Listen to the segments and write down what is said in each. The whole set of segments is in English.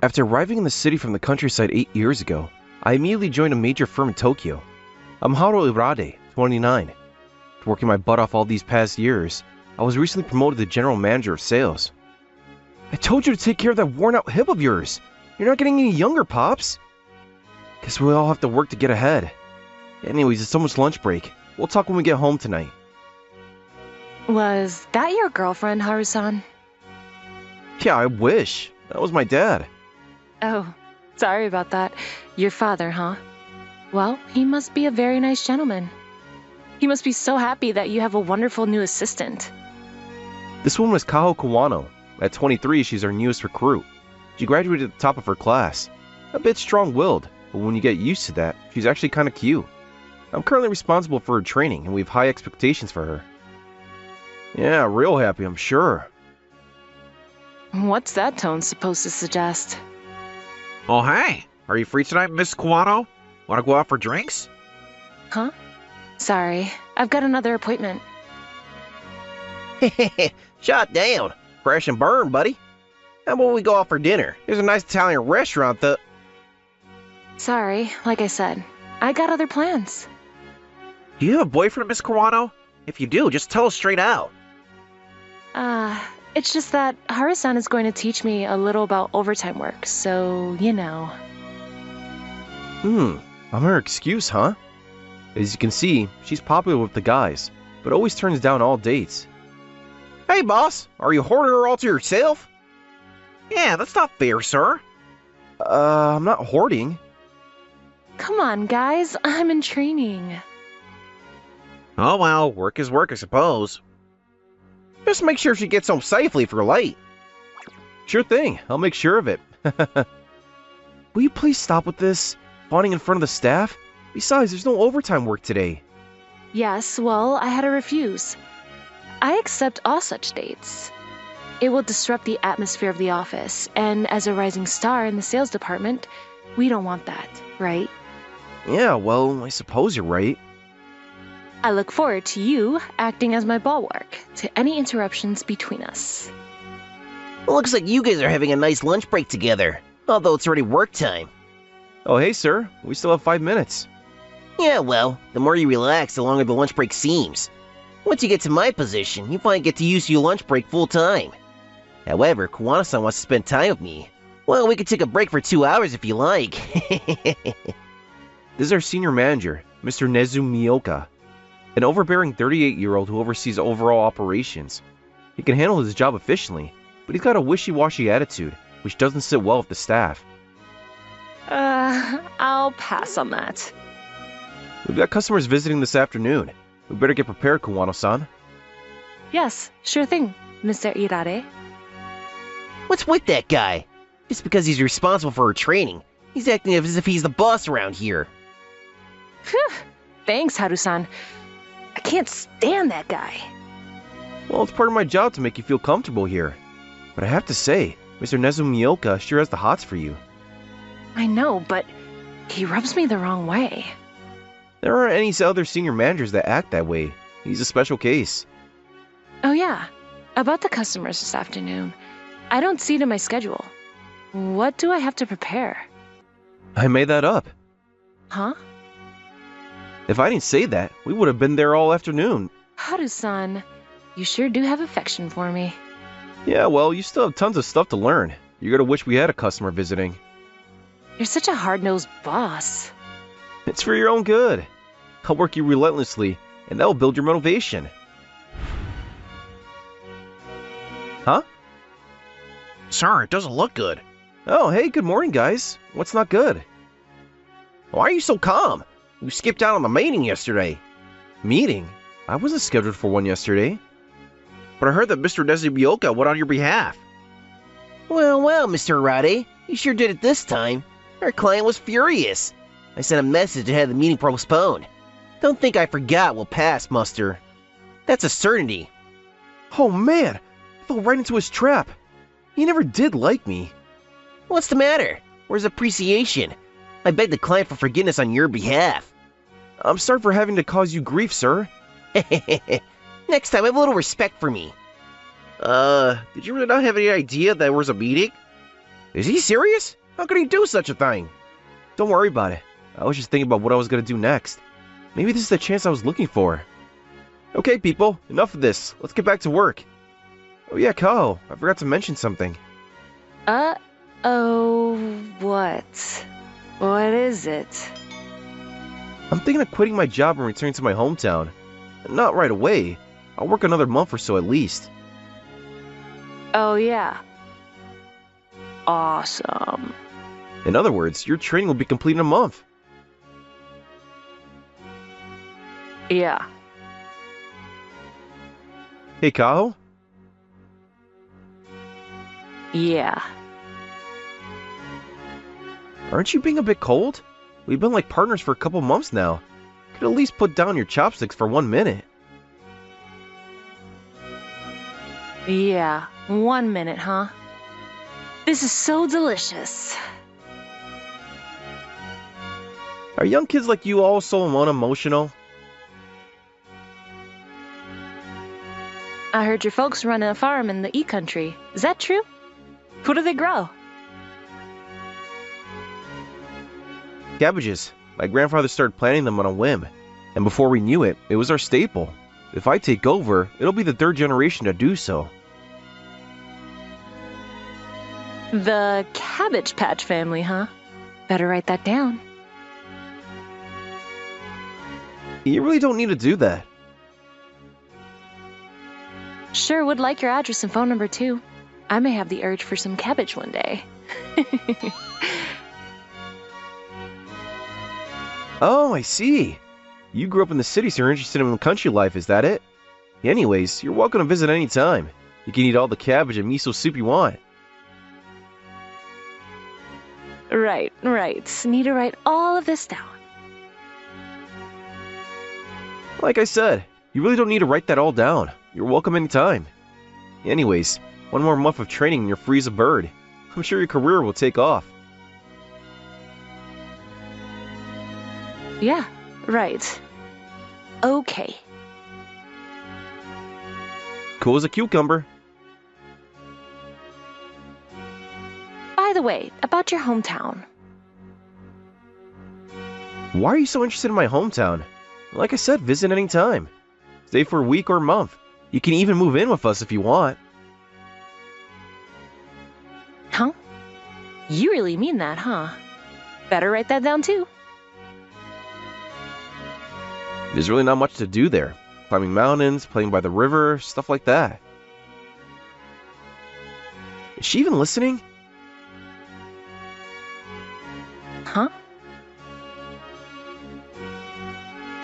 After arriving in the city from the countryside 8 years ago, I immediately joined a major firm in Tokyo. I'm Haru Irade, 29. After working my butt off all these past years, I was recently promoted to general manager of sales. I told you to take care of that worn-out hip of yours. You're not getting any younger, Pops. Guess we all have to work to get ahead. Anyways, it's almost lunch break. We'll talk when we get home tonight. Was that your girlfriend, Haru-san? Yeah, I wish. That was my dad. Oh, sorry about that. Your father, huh? Well, he must be a very nice gentleman. He must be so happy that you have a wonderful new assistant. This woman is Kaho Kawano. At 23, she's our newest recruit. She graduated at the top of her class. A bit strong-willed, but when you get used to that, she's actually kind of cute. I'm currently responsible for her training, and we have high expectations for her. Yeah, real happy, I'm sure. What's that tone supposed to suggest? Oh, hey! Are you free tonight, Miss Kawano? Want to go out for drinks? Huh? Sorry, I've got another appointment. Shot down. Crash and burn, buddy. How about we go out for dinner? There's a nice Italian restaurant that... Sorry, like I said, I got other plans. Do you have a boyfriend, Miss Kawano? If you do, just tell us straight out. It's just that Haru-san is going to teach me a little about overtime work, so, you know. I'm her excuse, huh? As you can see, she's popular with the guys, but always turns down all dates. Hey, boss. Are you hoarding her all to yourself? Yeah, that's not fair, sir. I'm not hoarding. Come on, guys, I'm in training. Oh well, work is work, I suppose. Just make sure she gets home safely if you're late. Sure thing, I'll make sure of it. Will you please stop with this? Fawning in front of the staff? Besides, there's no overtime work today. Yes, well, I had to refuse. I accept all such dates. It will disrupt the atmosphere of the office, and as a rising star in the sales department, we don't want that, right? Yeah, well, I suppose you're right. I look forward to you acting as my bulwark to any interruptions between us. Looks like you guys are having a nice lunch break together, although it's already work time. Oh, hey, sir. We still have 5 minutes. Yeah, well, the more you relax, the longer the lunch break seems. Once you get to my position, you finally get to use your lunch break full time. However, Kawano-san wants to spend time with me. Well, we could take a break for 2 hours if you like. This is our senior manager, Mr. Nezu Miyoka. An overbearing 38-year-old who oversees overall operations. He can handle his job efficiently, but he's got a wishy-washy attitude, which doesn't sit well with the staff. I'll pass on that. We've got customers visiting this afternoon. We better get prepared, Kawano-san. Yes, sure thing, Mr. Irade. What's with that guy? Just because he's responsible for her training, he's acting as if he's the boss around here. Phew, thanks, Haru-san. I can't stand that guy. Well, it's part of my job to make you feel comfortable here. But I have to say, Mr. Nezu Miyoka sure has the hots for you. I know, but he rubs me the wrong way. There aren't any other senior managers that act that way. He's a special case. Oh yeah, about the customers this afternoon. I don't see it in my schedule. What do I have to prepare? I made that up. Huh? If I didn't say that, we would have been there all afternoon. Haru-san, you sure do have affection for me. Yeah, well, you still have tons of stuff to learn. You're gonna wish we had a customer visiting. You're such a hard-nosed boss. It's for your own good. I'll work you relentlessly, and that will build your motivation. Huh? Sir, it doesn't look good. Oh, hey, good morning, guys. What's not good? Why are you so calm? You skipped out on the meeting yesterday. Meeting? I wasn't scheduled for one yesterday. But I heard that Mr. Nezumiyoka went on your behalf. Well, Mr. Arade, you sure did it this time. Our client was furious. I sent a message to have the meeting postponed. Don't think I forgot we'll pass muster. That's a certainty. Oh man, I fell right into his trap. He never did like me. What's the matter? Where's appreciation? I beg the client for forgiveness on your behalf. I'm sorry for having to cause you grief, sir. Next time, have a little respect for me. Did you really not have any idea there was a meeting? Is he serious? How could he do such a thing? Don't worry about it. I was just thinking about what I was going to do next. Maybe this is the chance I was looking for. Okay, people, enough of this. Let's get back to work. Oh yeah, Kao, I forgot to mention something. Uh-oh, what? What is it? I'm thinking of quitting my job and returning to my hometown. Not right away. I'll work another month or so at least. Oh yeah. Awesome. In other words, your training will be complete in a month. Yeah. Hey, Kao? Yeah. Aren't you being a bit cold? We've been like partners for a couple months now. Could at least put down your chopsticks for 1 minute. Yeah. 1 minute, huh? This is so delicious. Are young kids like you all so unemotional? I heard your folks run a farm in the E-country. Is that true? What do they grow? Cabbages. My grandfather started planting them on a whim. And before we knew it, it was our staple. If I take over, it'll be the 3rd generation to do so. The Cabbage Patch family, huh? Better write that down. You really don't need to do that. Sure would like your address and phone number too. I may have the urge for some cabbage one day. Oh, I see. You grew up in the city, so you're interested in country life, is that it? Anyways, you're welcome to visit any time. You can eat all the cabbage and miso soup you want. Right. Need to write all of this down. Like I said, you really don't need to write that all down. You're welcome anytime. Anyways, 1 more month of training and you're free as a bird. I'm sure your career will take off. Yeah, right. Okay. Cool as a cucumber. By the way, about your hometown. Why are you so interested in my hometown? Like I said, visit any time. Stay for a week or a month. You can even move in with us if you want. Huh? You really mean that, huh? Better write that down too. There's really not much to do there. Climbing mountains, playing by the river, stuff like that. Is she even listening? Huh?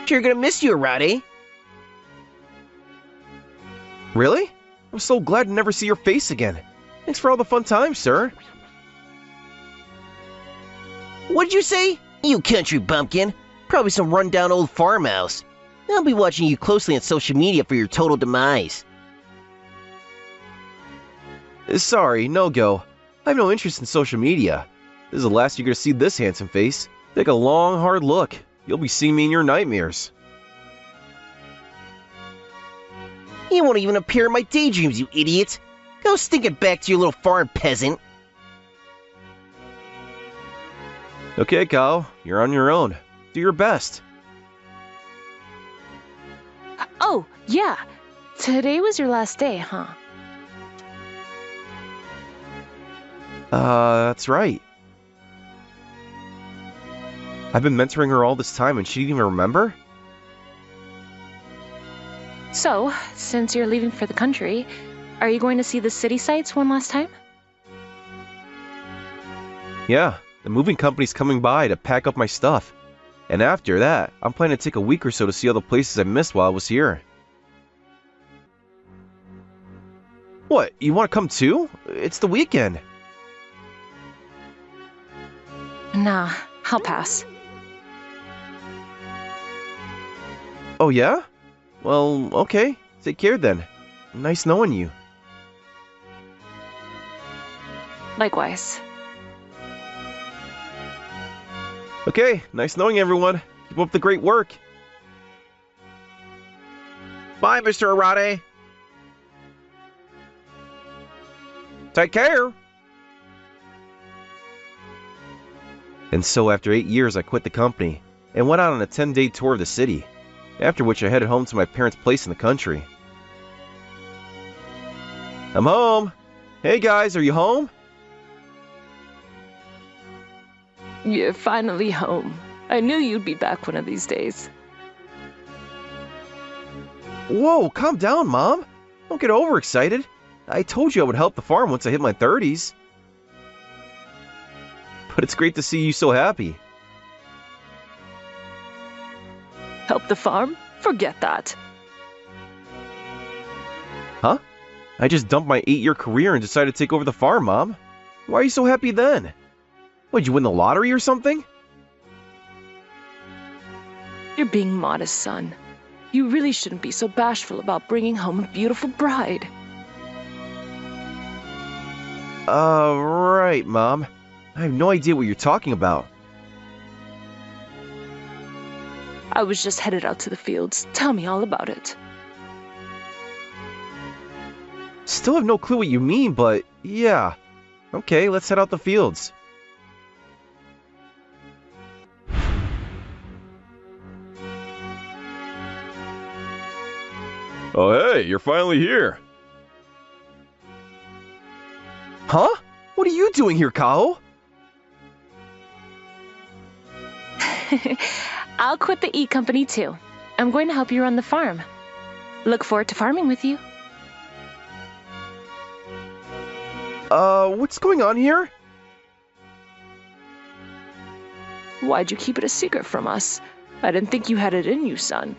Sure gonna miss you, Arade. Really? I'm so glad to never see your face again. Thanks for all the fun times, sir. What'd you say? You country bumpkin. Probably some rundown old farmhouse. I'll be watching you closely on social media for your total demise. Sorry, no go. I have no interest in social media. This is the last you're gonna see this handsome face. Take a long, hard look. You'll be seeing me in your nightmares. You won't even appear in my daydreams, you idiot. Go stinking back to your little farm, peasant. Okay, Kao, you're on your own. Do your best. Oh, yeah. Today was your last day, huh? That's right. I've been mentoring her all this time and she didn't even remember? So, since you're leaving for the country, are you going to see the city sights one last time? Yeah, the moving company's coming by to pack up my stuff. And after that, I'm planning to take a week or so to see all the places I missed while I was here. What, you want to come too? It's the weekend. Nah, I'll pass. Oh yeah? Well, okay. Take care then. Nice knowing you. Likewise. Okay, nice knowing everyone. Keep up the great work. Bye, Mr. Arade. Take care. And so after 8 years I quit the company and went out on a 10-day tour of the city, after which I headed home to my parents' place in the country. I'm home! Hey guys, are you home? You're finally home. I knew you'd be back one of these days. Whoa, calm down, Mom. Don't get overexcited. I told you I would help the farm once I hit my 30s. But it's great to see you so happy. Help the farm? Forget that. Huh? I just dumped my 8-year career and decided to take over the farm, Mom. Why are you so happy then? Would you win the lottery or something? You're being modest, son. You really shouldn't be so bashful about bringing home a beautiful bride. Right, Mom. I have no idea what you're talking about. I was just headed out to the fields. Tell me all about it. Still have no clue what you mean, but yeah. Okay, let's head out the fields. Oh hey, you're finally here. Huh? What are you doing here, Kao? I'll quit the E company too. I'm going to help you run the farm. Look forward to farming with you. What's going on here? Why'd you keep it a secret from us? I didn't think you had it in you, son.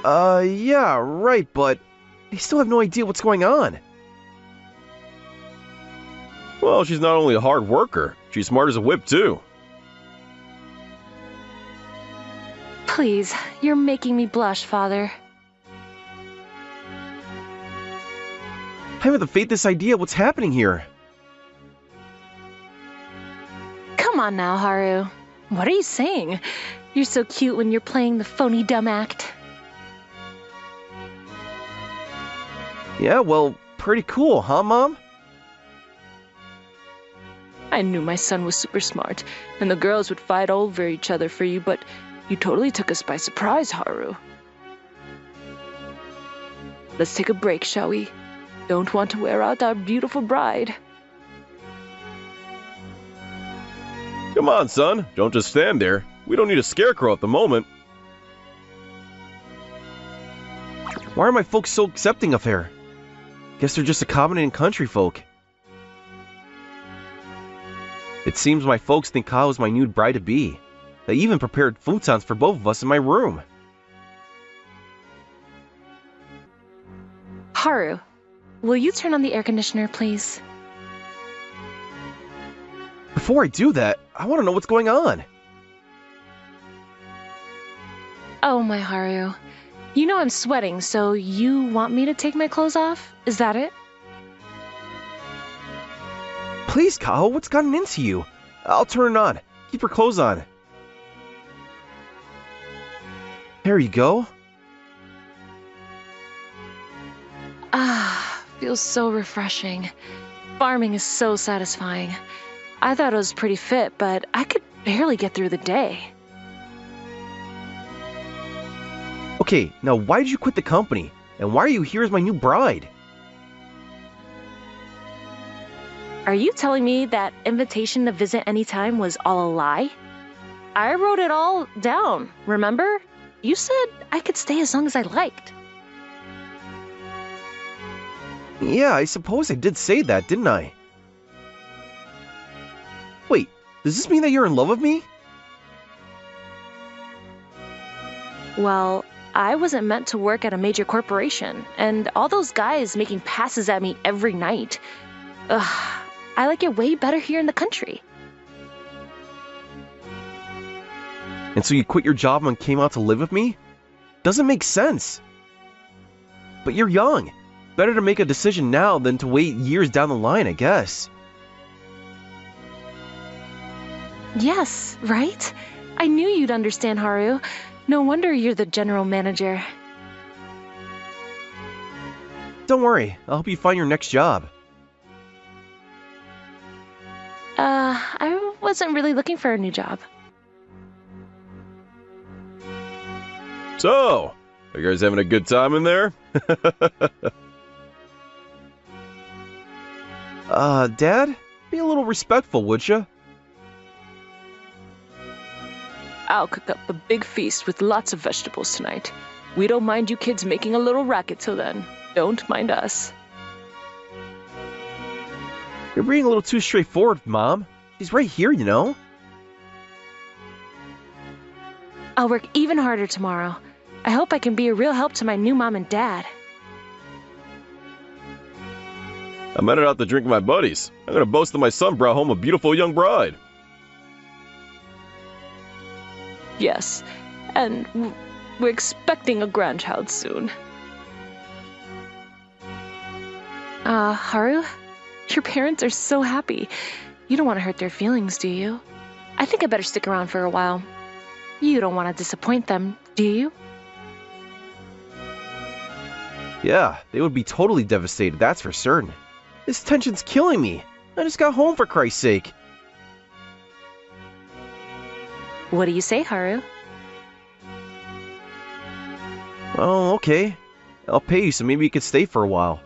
Yeah, right, but I still have no idea what's going on. Well, she's not only a hard worker, she's smart as a whip too. Please, you're making me blush, Father. I have the faintest idea what's happening here. Come on now, Haru. What are you saying? You're so cute when you're playing the phony dumb act. Yeah, well, pretty cool, huh, Mom? I knew my son was super smart, and the girls would fight over each other for you, but you totally took us by surprise, Haru. Let's take a break, shall we? Don't want to wear out our beautiful bride. Come on, son, don't just stand there. We don't need a scarecrow at the moment. Why are my folks so accepting of her? Guess they're just accommodating country folk. It seems my folks think Kao is my new bride-to-be. They even prepared futons for both of us in my room. Haru, will you turn on the air conditioner, please? Before I do that, I want to know what's going on. Oh, my Haru. You know I'm sweating, so you want me to take my clothes off? Is that it? Please, Kao, what's gotten into you? I'll turn it on. Keep your clothes on. There you go. Ah, feels so refreshing. Farming is so satisfying. I thought I was pretty fit, but I could barely get through the day. Okay, now why did you quit the company? And why are you here as my new bride? Are you telling me that invitation to visit anytime was all a lie? I wrote it all down, remember? You said I could stay as long as I liked. Yeah, I suppose I did say that, didn't I? Wait, does this mean that you're in love with me? Well, I wasn't meant to work at a major corporation, and all those guys making passes at me every night. Ugh, I like it way better here in the country. And so you quit your job and came out to live with me? Doesn't make sense. But you're young. Better to make a decision now than to wait years down the line, I guess. Yes, right? I knew you'd understand, Haru. No wonder you're the general manager. Don't worry, I'll help you find your next job. I wasn't really looking for a new job. So, are you guys having a good time in there? Dad? Be a little respectful, would ya? I'll cook up a big feast with lots of vegetables tonight. We don't mind you kids making a little racket till then. Don't mind us. You're being a little too straightforward, Mom. She's right here, you know. I'll work even harder tomorrow. I hope I can be a real help to my new mom and dad. I'm headed out to drink with my buddies. I'm gonna boast that my son brought home a beautiful young bride. Yes, and we're expecting a grandchild soon. Haru? Your parents are so happy. You don't want to hurt their feelings, do you? I think I better stick around for a while. You don't want to disappoint them, do you? Yeah, they would be totally devastated, that's for certain. This tension's killing me. I just got home, for Christ's sake. What do you say, Haru? Oh, okay. I'll pay you so maybe you could stay for a while.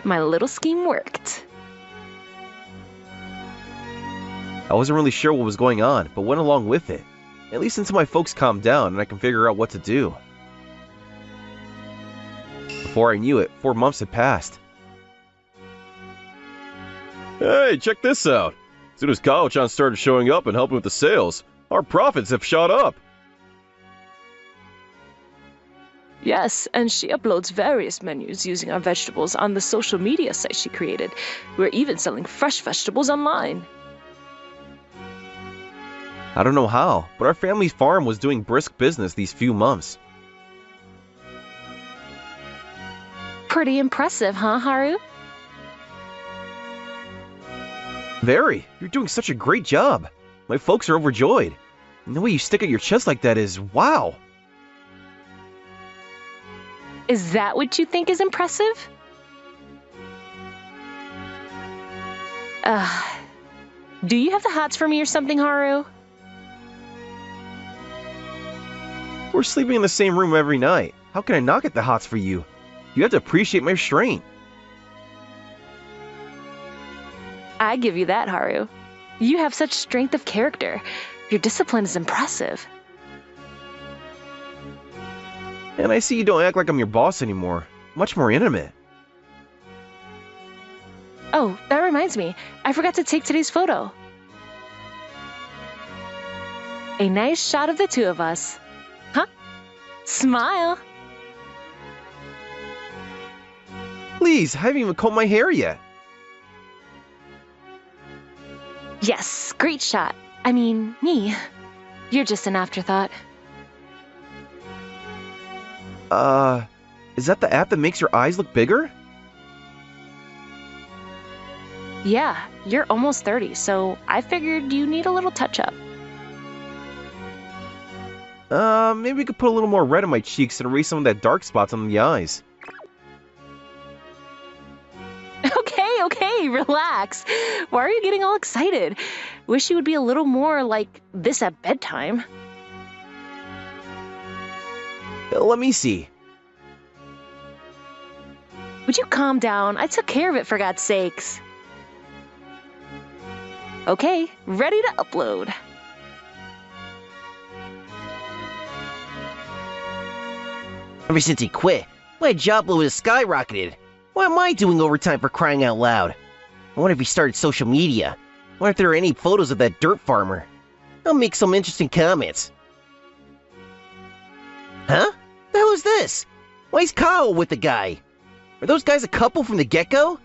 My little scheme worked. I wasn't really sure what was going on, but went along with it. At least until my folks calmed down and I can figure out what to do. Before I knew it, 4 months had passed. Hey, check this out. As soon as Kao-chan started showing up and helping with the sales, our profits have shot up. Yes, and she uploads various menus using our vegetables on the social media site she created. We're even selling fresh vegetables online. I don't know how, but our family's farm was doing brisk business these few months. Pretty impressive, huh, Haru? Very. You're doing such a great job. My folks are overjoyed. And the way you stick out your chest like that is wow. Is that what you think is impressive? Do you have the hots for me or something, Haru? We're sleeping in the same room every night. How can I not get the hots for you? You have to appreciate my restraint. I give you that, Haru. You have such strength of character. Your discipline is impressive. And I see you don't act like I'm your boss anymore. Much more intimate. Oh, that reminds me. I forgot to take today's photo. A nice shot of the two of us. Huh? Smile. Please, I haven't even combed my hair yet. Yes, great shot. I mean, me. You're just an afterthought. Is that the app that makes your eyes look bigger? Yeah, you're almost 30, so I figured you need a little touch-up. Maybe we could put a little more red on my cheeks and erase some of that dark spots on the eyes. Okay, relax. Why are you getting all excited? Wish you would be a little more like this at bedtime. Let me see. Would you calm down? I took care of it, for God's sakes. Okay, ready to upload. Ever since he quit, my job load has skyrocketed. Why am I doing overtime for crying out loud? I wonder if he started social media. I wonder if there are any photos of that dirt farmer. I'll make some interesting comments. Huh? The hell is this? Why is Kyle with the guy? Are those guys a couple from the get-go?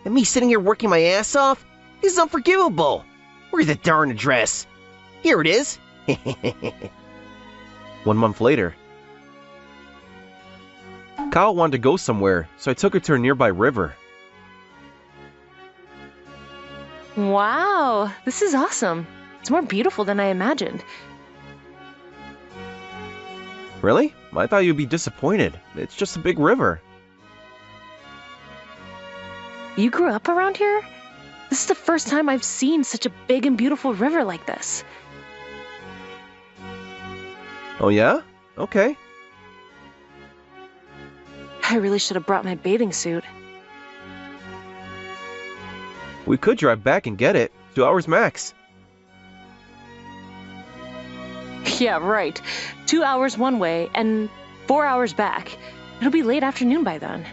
And me sitting here working my ass off? This is unforgivable. Where's the darn address? Here it is. 1 month later. Kyle wanted to go somewhere, so I took her to a nearby river. Wow, this is awesome. It's more beautiful than I imagined. Really? I thought you'd be disappointed. It's just a big river. You grew up around here? This is the first time I've seen such a big and beautiful river like this. Oh yeah? Okay. I really should have brought my bathing suit. We could drive back and get it. 2 hours max. Yeah, right. 2 hours one way and 4 hours back. It'll be late afternoon by then.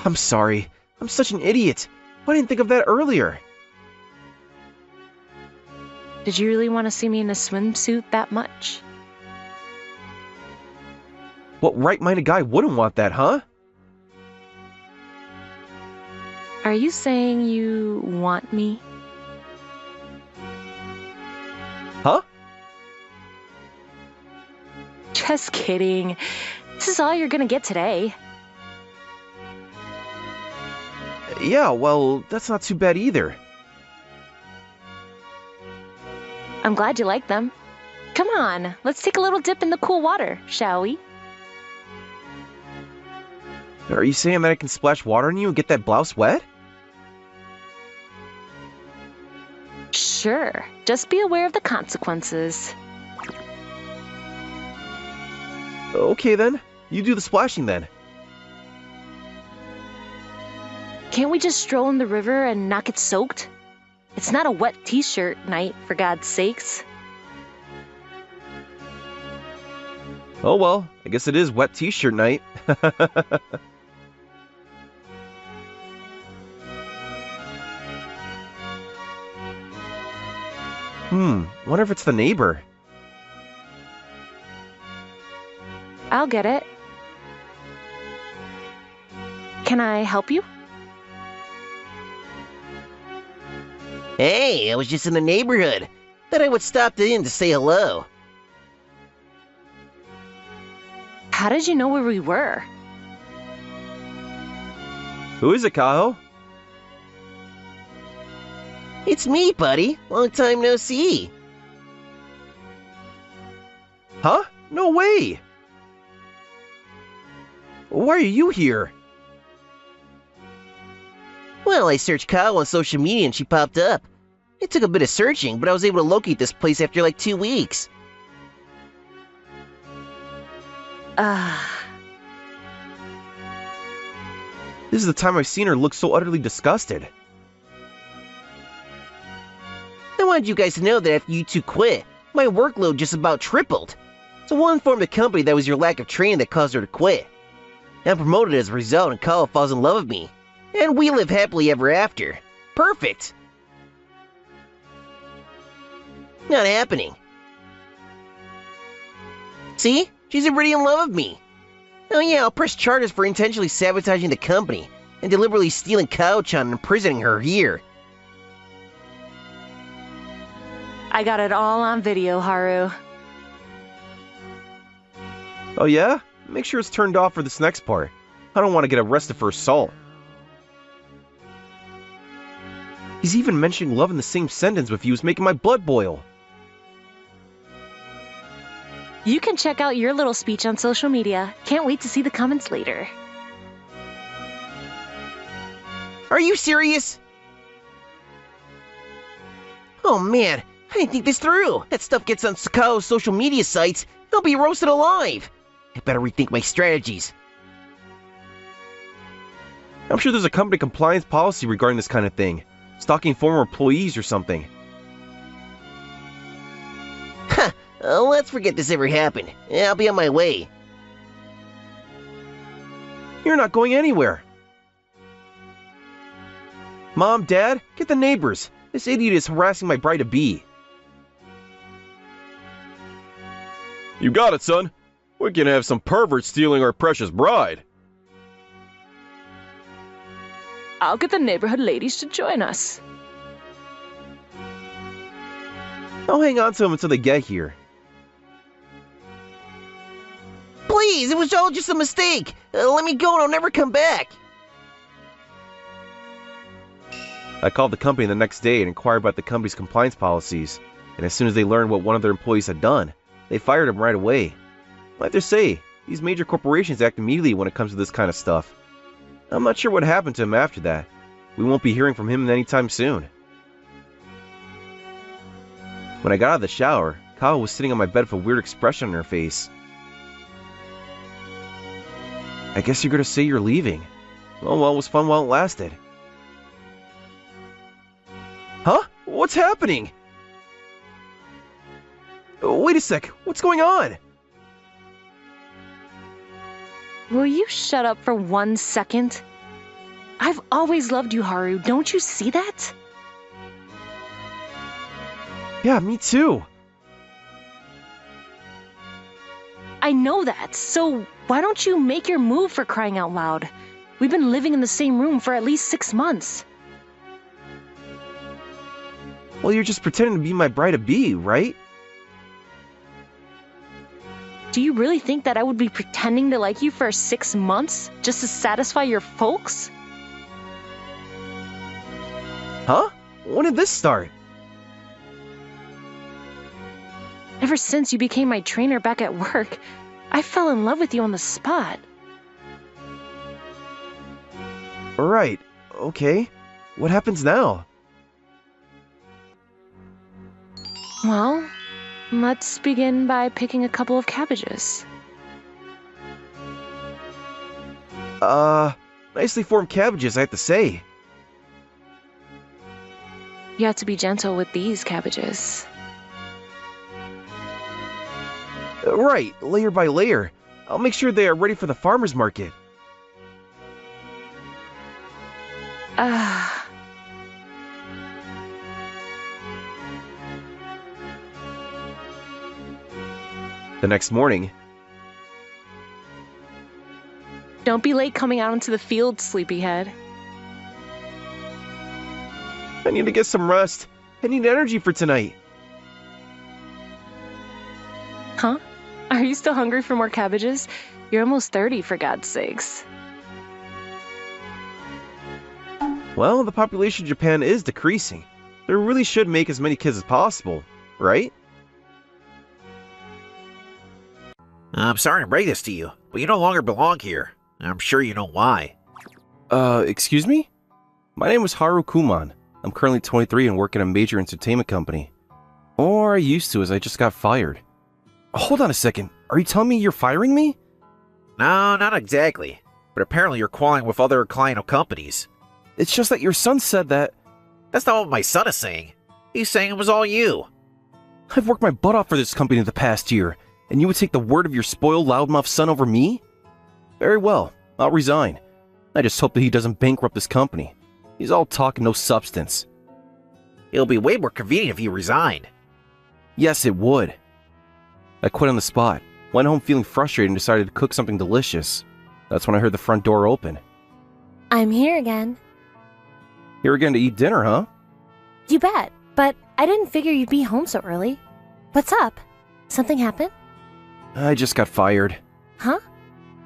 I'm sorry. I'm such an idiot. Why didn't I think of that earlier? Did you really want to see me in a swimsuit that much? What right-minded guy wouldn't want that, huh? Are you saying you want me? Huh? Just kidding. This is all you're gonna get today. Yeah, well, that's not too bad either. I'm glad you like them. Come on, let's take a little dip in the cool water, shall we? Are you saying that I can splash water on you and get that blouse wet? Sure, just be aware of the consequences. Okay then, you do the splashing then. Can't we just stroll in the river and not get soaked? It's not a wet t-shirt night, for God's sakes. Oh well, I guess it is wet t-shirt night. Wonder if it's the neighbor. I'll get it. Can I help you? Hey, I was just in the neighborhood. Thought I would stop in to say hello. How did you know where we were? Who is it, Kaho? It's me, buddy. Long time no see. Huh? No way! Why are you here? Well, I searched Kyle on social media and she popped up. It took a bit of searching, but I was able to locate this place after like 2 weeks. This is the time I've seen her look so utterly disgusted. I wanted you guys to know that after you two quit, my workload just about tripled. So we'll inform the company that was your lack of training that caused her to quit. I'm promoted as a result and Kyle falls in love with me. And we live happily ever after. Perfect! Not happening. See? She's already in love with me. Oh yeah, I'll press charges for intentionally sabotaging the company and deliberately stealing Kao-chan and imprisoning her here. I got it all on video, Haru. Oh yeah? Make sure it's turned off for this next part. I don't want to get arrested for assault. He's even mentioning love in the same sentence with you is making my blood boil. You can check out your little speech on social media. Can't wait to see the comments later. Are you serious? Oh man, I didn't think this through. That stuff gets on Sakao's social media sites. I'll be roasted alive. I better rethink my strategies. I'm sure there's a company compliance policy regarding this kind of thing. Stalking former employees or something. Huh, let's forget this ever happened. I'll be on my way. You're not going anywhere. Mom, Dad, get the neighbors. This idiot is harassing my bride-to-be. You got it, son. We can have some pervert stealing our precious bride. I'll get the neighborhood ladies to join us. I'll hang on to them until they get here. Please, it was all just a mistake. Let me go and I'll never come back. I called the company the next day and inquired about the company's compliance policies, and as soon as they learned what one of their employees had done, they fired him right away. I have to say, these major corporations act immediately when it comes to this kind of stuff. I'm not sure what happened to him after that. We won't be hearing from him anytime soon. When I got out of the shower, Kao was sitting on my bed with a weird expression on her face. I guess you're gonna say you're leaving. Oh well, it was fun while it lasted. Huh? What's happening? Wait a sec, what's going on? Will you shut up for 1 second? I've always loved you, Haru. Don't you see that? Yeah, me too. I know that, so why don't you make your move, for crying out loud? We've been living in the same room for at least 6 months. Well, you're just pretending to be my bride-to-be, right? Do you really think that I would be pretending to like you for 6 months just to satisfy your folks? Huh? When did this start? Ever since you became my trainer back at work, I fell in love with you on the spot. Right, okay. What happens now? Well, let's begin by picking a couple of cabbages. Nicely formed cabbages, I have to say. You have to be gentle with these cabbages. Right, layer by layer. I'll make sure they are ready for the farmer's market. The next morning... Don't be late coming out into the field, sleepyhead. I need to get some rest. I need energy for tonight. Huh? Are you still hungry for more cabbages? You're almost 30, for God's sakes. Well, the population of Japan is decreasing. They really should make as many kids as possible, right? I'm sorry to break this to you, but you no longer belong here. I'm sure you know why. Excuse me? My name is Haru Kuman. I'm currently 23 and work at a major entertainment company. Or I used to, as I just got fired. Hold on a second. Are you telling me you're firing me? No, not exactly. But apparently you're quarreling with other client companies. It's just that your son said that... That's not what my son is saying. He's saying it was all you. I've worked my butt off for this company the past year, and you would take the word of your spoiled loudmouth son over me? Very well, I'll resign. I just hope that he doesn't bankrupt this company. He's all talk and no substance. It'll be way more convenient if you resign. Yes, it would. I quit on the spot, went home feeling frustrated and decided to cook something delicious. That's when I heard the front door open. I'm here again. Here again to eat dinner, huh? You bet, but I didn't figure you'd be home so early. What's up? Something happened? I just got fired. Huh?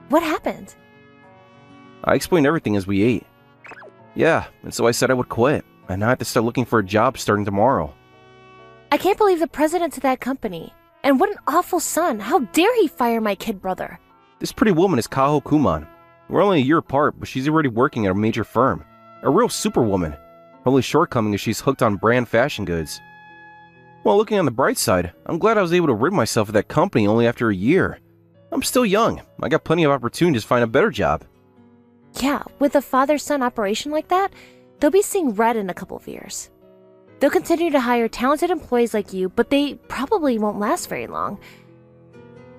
What happened? I explained everything as we ate. Yeah, and so I said I would quit, and now I have to start looking for a job starting tomorrow. I can't believe the president's of that company. And what an awful son. How dare he fire my kid brother? This pretty woman is Kaho Kuman. We're only a year apart, but she's already working at a major firm. A real superwoman. Her only shortcoming is she's hooked on brand fashion goods. Well, looking on the bright side, I'm glad I was able to rid myself of that company only after a year. I'm still young. I got plenty of opportunities to find a better job. Yeah, with a father-son operation like that, they'll be seeing red in a couple of years. They'll continue to hire talented employees like you, but they probably won't last very long.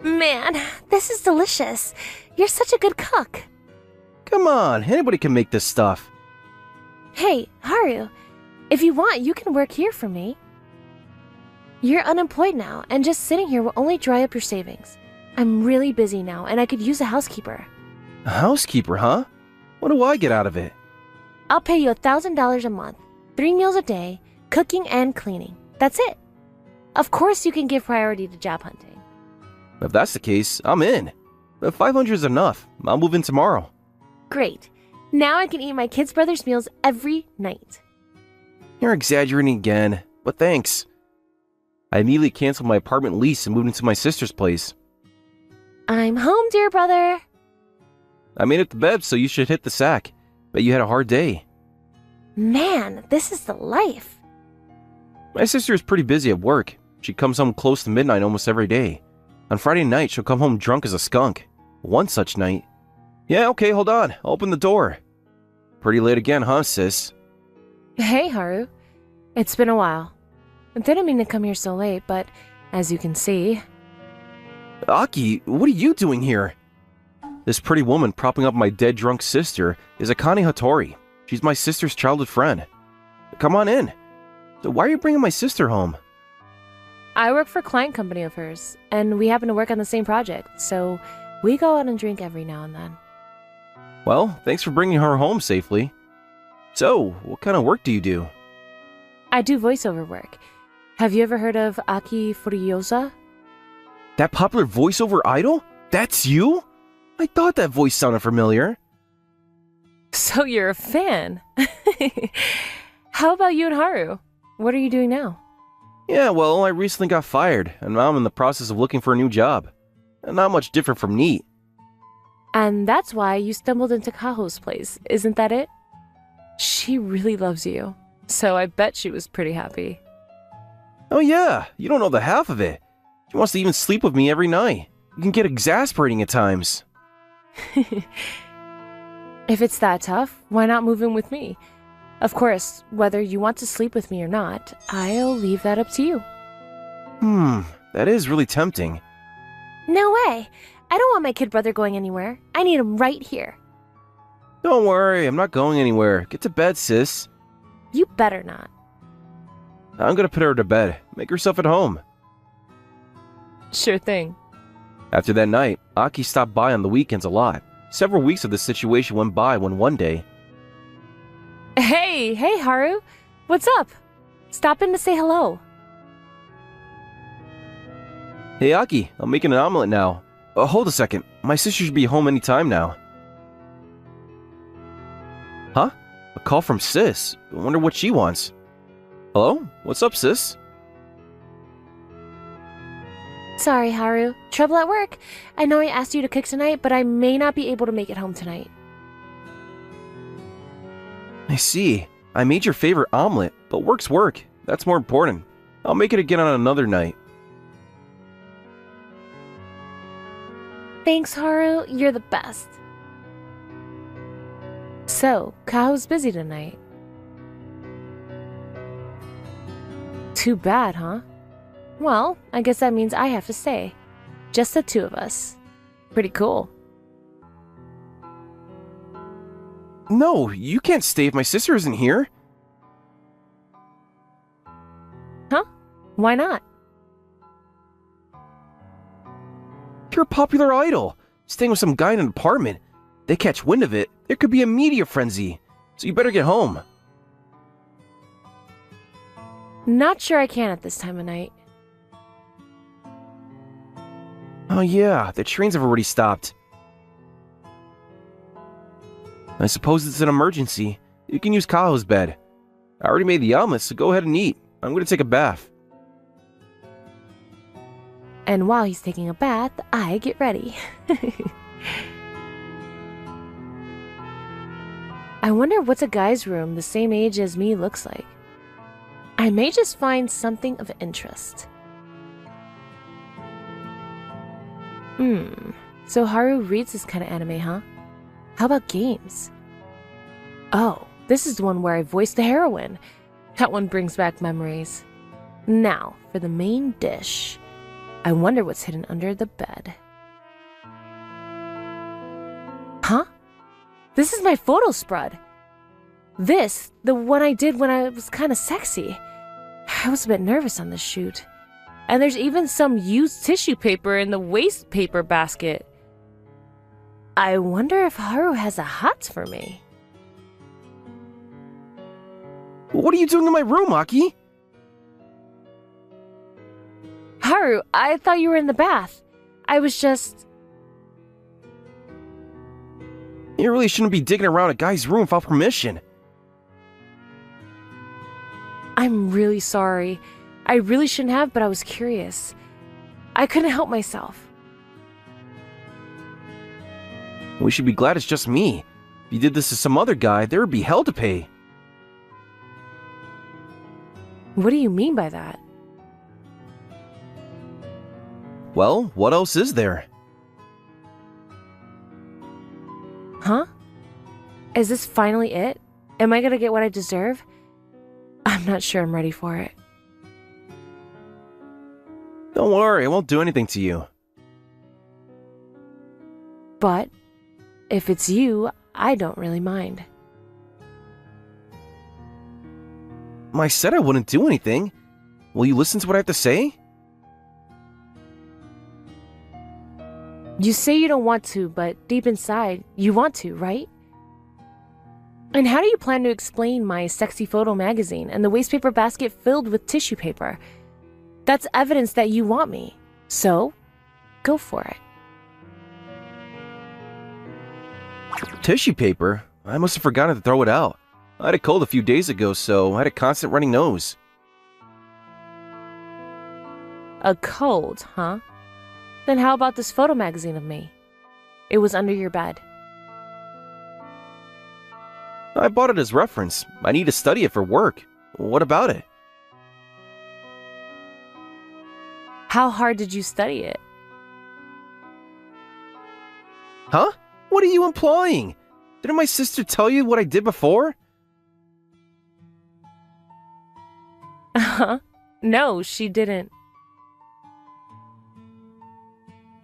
Man, this is delicious. You're such a good cook. Come on, anybody can make this stuff. Hey, Haru, if you want, you can work here for me. You're unemployed now, and just sitting here will only dry up your savings. I'm really busy now, and I could use a housekeeper. A housekeeper, huh? What do I get out of it? I'll pay you $1,000 a month, 3 meals a day, cooking and cleaning. That's it. Of course you can give priority to job hunting. If that's the case, I'm in. If 500 is enough, I'll move in tomorrow. Great. Now I can eat my kids' brothers' meals every night. You're exaggerating again, but thanks. I immediately canceled my apartment lease and moved into my sister's place. I'm home, dear brother. I made it to bed, so you should hit the sack. Bet you had a hard day. Man, this is the life. My sister is pretty busy at work. She comes home close to midnight almost every day. On Friday night, she'll come home drunk as a skunk. One such night. Yeah, okay, hold on. I'll open the door. Pretty late again, huh, sis? Hey, Haru. It's been a while. I didn't mean to come here so late, but as you can see... Aki, what are you doing here? This pretty woman propping up my dead drunk sister is Akane Hattori. She's my sister's childhood friend. Come on in. So why are you bringing my sister home? I work for a client company of hers, and we happen to work on the same project, so we go out and drink every now and then. Well, thanks for bringing her home safely. So, what kind of work do you do? I do voiceover work. Have you ever heard of Aki Furiosa? That popular voiceover idol? That's you? I thought that voice sounded familiar. So you're a fan. How about you and Haru? What are you doing now? Yeah, well, I recently got fired, and now I'm in the process of looking for a new job. Not much different from Neat. And that's why you stumbled into Kaho's place, isn't that it? She really loves you, so I bet she was pretty happy. Oh yeah, you don't know the half of it. She wants to even sleep with me every night. You can get exasperating at times. If it's that tough, why not move in with me? Of course, whether you want to sleep with me or not, I'll leave that up to you. That is really tempting. No way! I don't want my kid brother going anywhere. I need him right here. Don't worry, I'm not going anywhere. Get to bed, sis. You better not. I'm gonna put her to bed. Make herself at home. Sure thing. After that night, Aki stopped by on the weekends a lot. Several weeks of this situation went by when one day... Hey Haru! What's up? Stop in to say hello. Hey Aki, I'm making an omelet now. Hold a second, my sister should be home any time now. Huh? A call from sis. I wonder what she wants. Hello? What's up, sis? Sorry, Haru. Trouble at work. I know I asked you to cook tonight, but I may not be able to make it home tonight. I see. I made your favorite omelet, but work's work. That's more important. I'll make it again on another night. Thanks, Haru. You're the best. So, Kaho's busy tonight. Too bad, huh? Well, I guess that means I have to stay. Just the two of us. Pretty cool. No, you can't stay if my sister isn't here. Huh? Why not? You're a popular idol. Staying with some guy in an apartment. They catch wind of it, there could be a media frenzy. So you better get home. Not sure I can at this time of night. Oh yeah, the trains have already stopped. I suppose it's an emergency. You can use Kaho's bed. I already made the omelet, so go ahead and eat. I'm going to take a bath. And while he's taking a bath, I get ready. I wonder what's a guy's room the same age as me looks like. I may just find something of interest. So Haru reads this kind of anime, huh? How about games? Oh, this is the one where I voiced the heroine. That one brings back memories. Now, for the main dish. I wonder what's hidden under the bed. Huh? This is my photo spread. This, the one I did when I was kind of sexy. I was a bit nervous on this shoot. And there's even some used tissue paper in the waste paper basket. I wonder if Haru has a hots for me. What are you doing in my room, Aki? Haru, I thought you were in the bath. I was just... You really shouldn't be digging around a guy's room without permission. I'm really sorry. I really shouldn't have, but I was curious. I couldn't help myself. We should be glad it's just me. If you did this to some other guy, there would be hell to pay. What do you mean by that? Well, what else is there? Huh? Is this finally it? Am I gonna get what I deserve? I'm not sure I'm ready for it. Don't worry, I won't do anything to you. But if it's you, I don't really mind. I said I wouldn't do anything. Will you listen to what I have to say? You say you don't want to, but deep inside, you want to, right? And how do you plan to explain my sexy photo magazine and the wastepaper basket filled with tissue paper? That's evidence that you want me. So, go for it. Tissue paper? I must have forgotten to throw it out. I had a cold a few days ago, so I had a constant running nose. A cold, huh? Then how about this photo magazine of me? It was under your bed. I bought it as reference. I need to study it for work. What about it? How hard did you study it? Huh? What are you implying? Didn't my sister tell you what I did before? No, she didn't.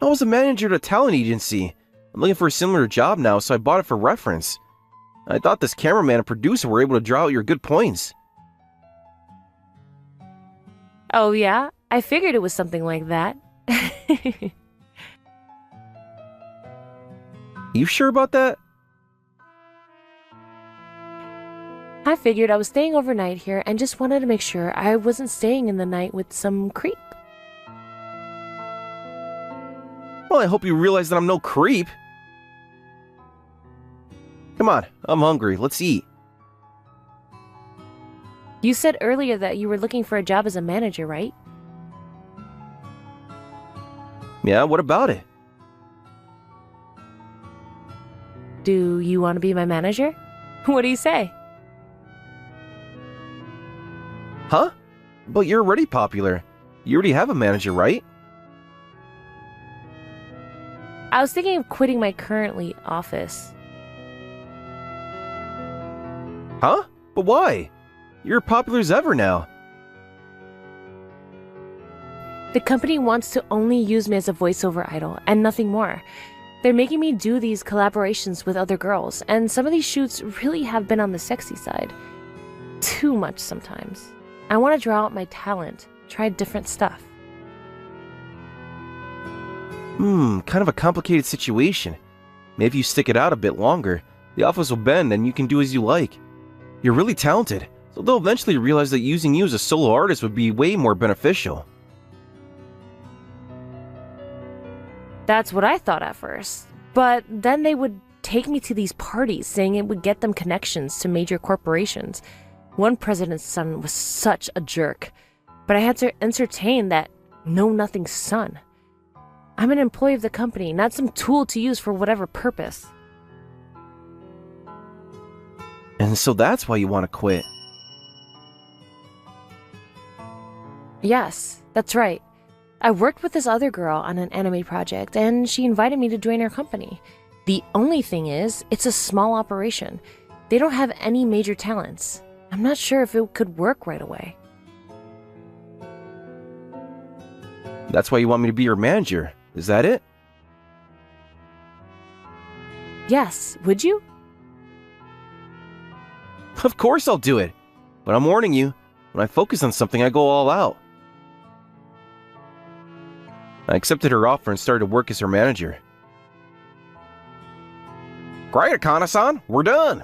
I was a manager at a talent agency. I'm looking for a similar job now, so I bought it for reference. I thought this cameraman and producer were able to draw out your good points. Oh yeah? I figured it was something like that. You sure about that? I figured I was staying overnight here and just wanted to make sure I wasn't staying in the night with some creep. Well, I hope you realize that I'm no creep. Come on, I'm hungry. Let's eat. You said earlier that you were looking for a job as a manager, right? Yeah, what about it? Do you want to be my manager? What do you say? Huh? But you're already popular. You already have a manager, right? I was thinking of quitting my currently office. Huh? But why? You're popular as ever now. The company wants to only use me as a voiceover idol and nothing more. They're making me do these collaborations with other girls, and some of these shoots really have been on the sexy side. Too much sometimes. I want to draw out my talent, try different stuff. Kind of a complicated situation. Maybe if you stick it out a bit longer, the office will bend and you can do as you like. You're really talented, so they'll eventually realize that using you as a solo artist would be way more beneficial. That's what I thought at first. But then they would take me to these parties, saying it would get them connections to major corporations. One president's son was such a jerk, but I had to entertain that know-nothing son. I'm an employee of the company, not some tool to use for whatever purpose. And so that's why you want to quit. Yes, that's right. I worked with this other girl on an anime project, and she invited me to join her company. The only thing is, it's a small operation. They don't have any major talents. I'm not sure if it could work right away. That's why you want me to be your manager. Is that it? Yes, would you? Of course I'll do it. But I'm warning you, when I focus on something, I go all out. I accepted her offer and started to work as her manager. Great, Akane-san, we're done.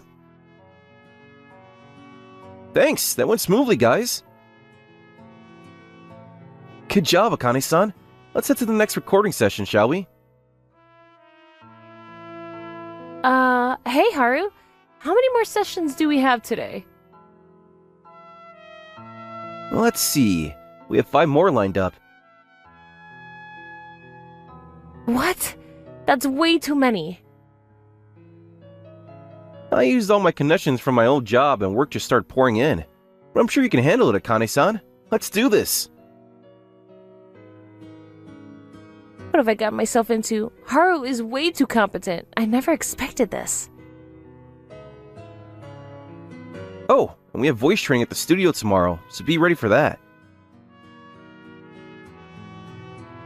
Thanks, that went smoothly, guys. Good job, Akane-san. Let's head to the next recording session, shall we? Hey Haru, how many more sessions do we have today? Let's see. We have 5 more lined up. What? That's way too many. I used all my connections from my old job and work just started pouring in. But I'm sure you can handle it, Akane-san. Let's do this. What have I got myself into? Haru is way too competent. I never expected this. Oh, and we have voice training at the studio tomorrow, so be ready for that.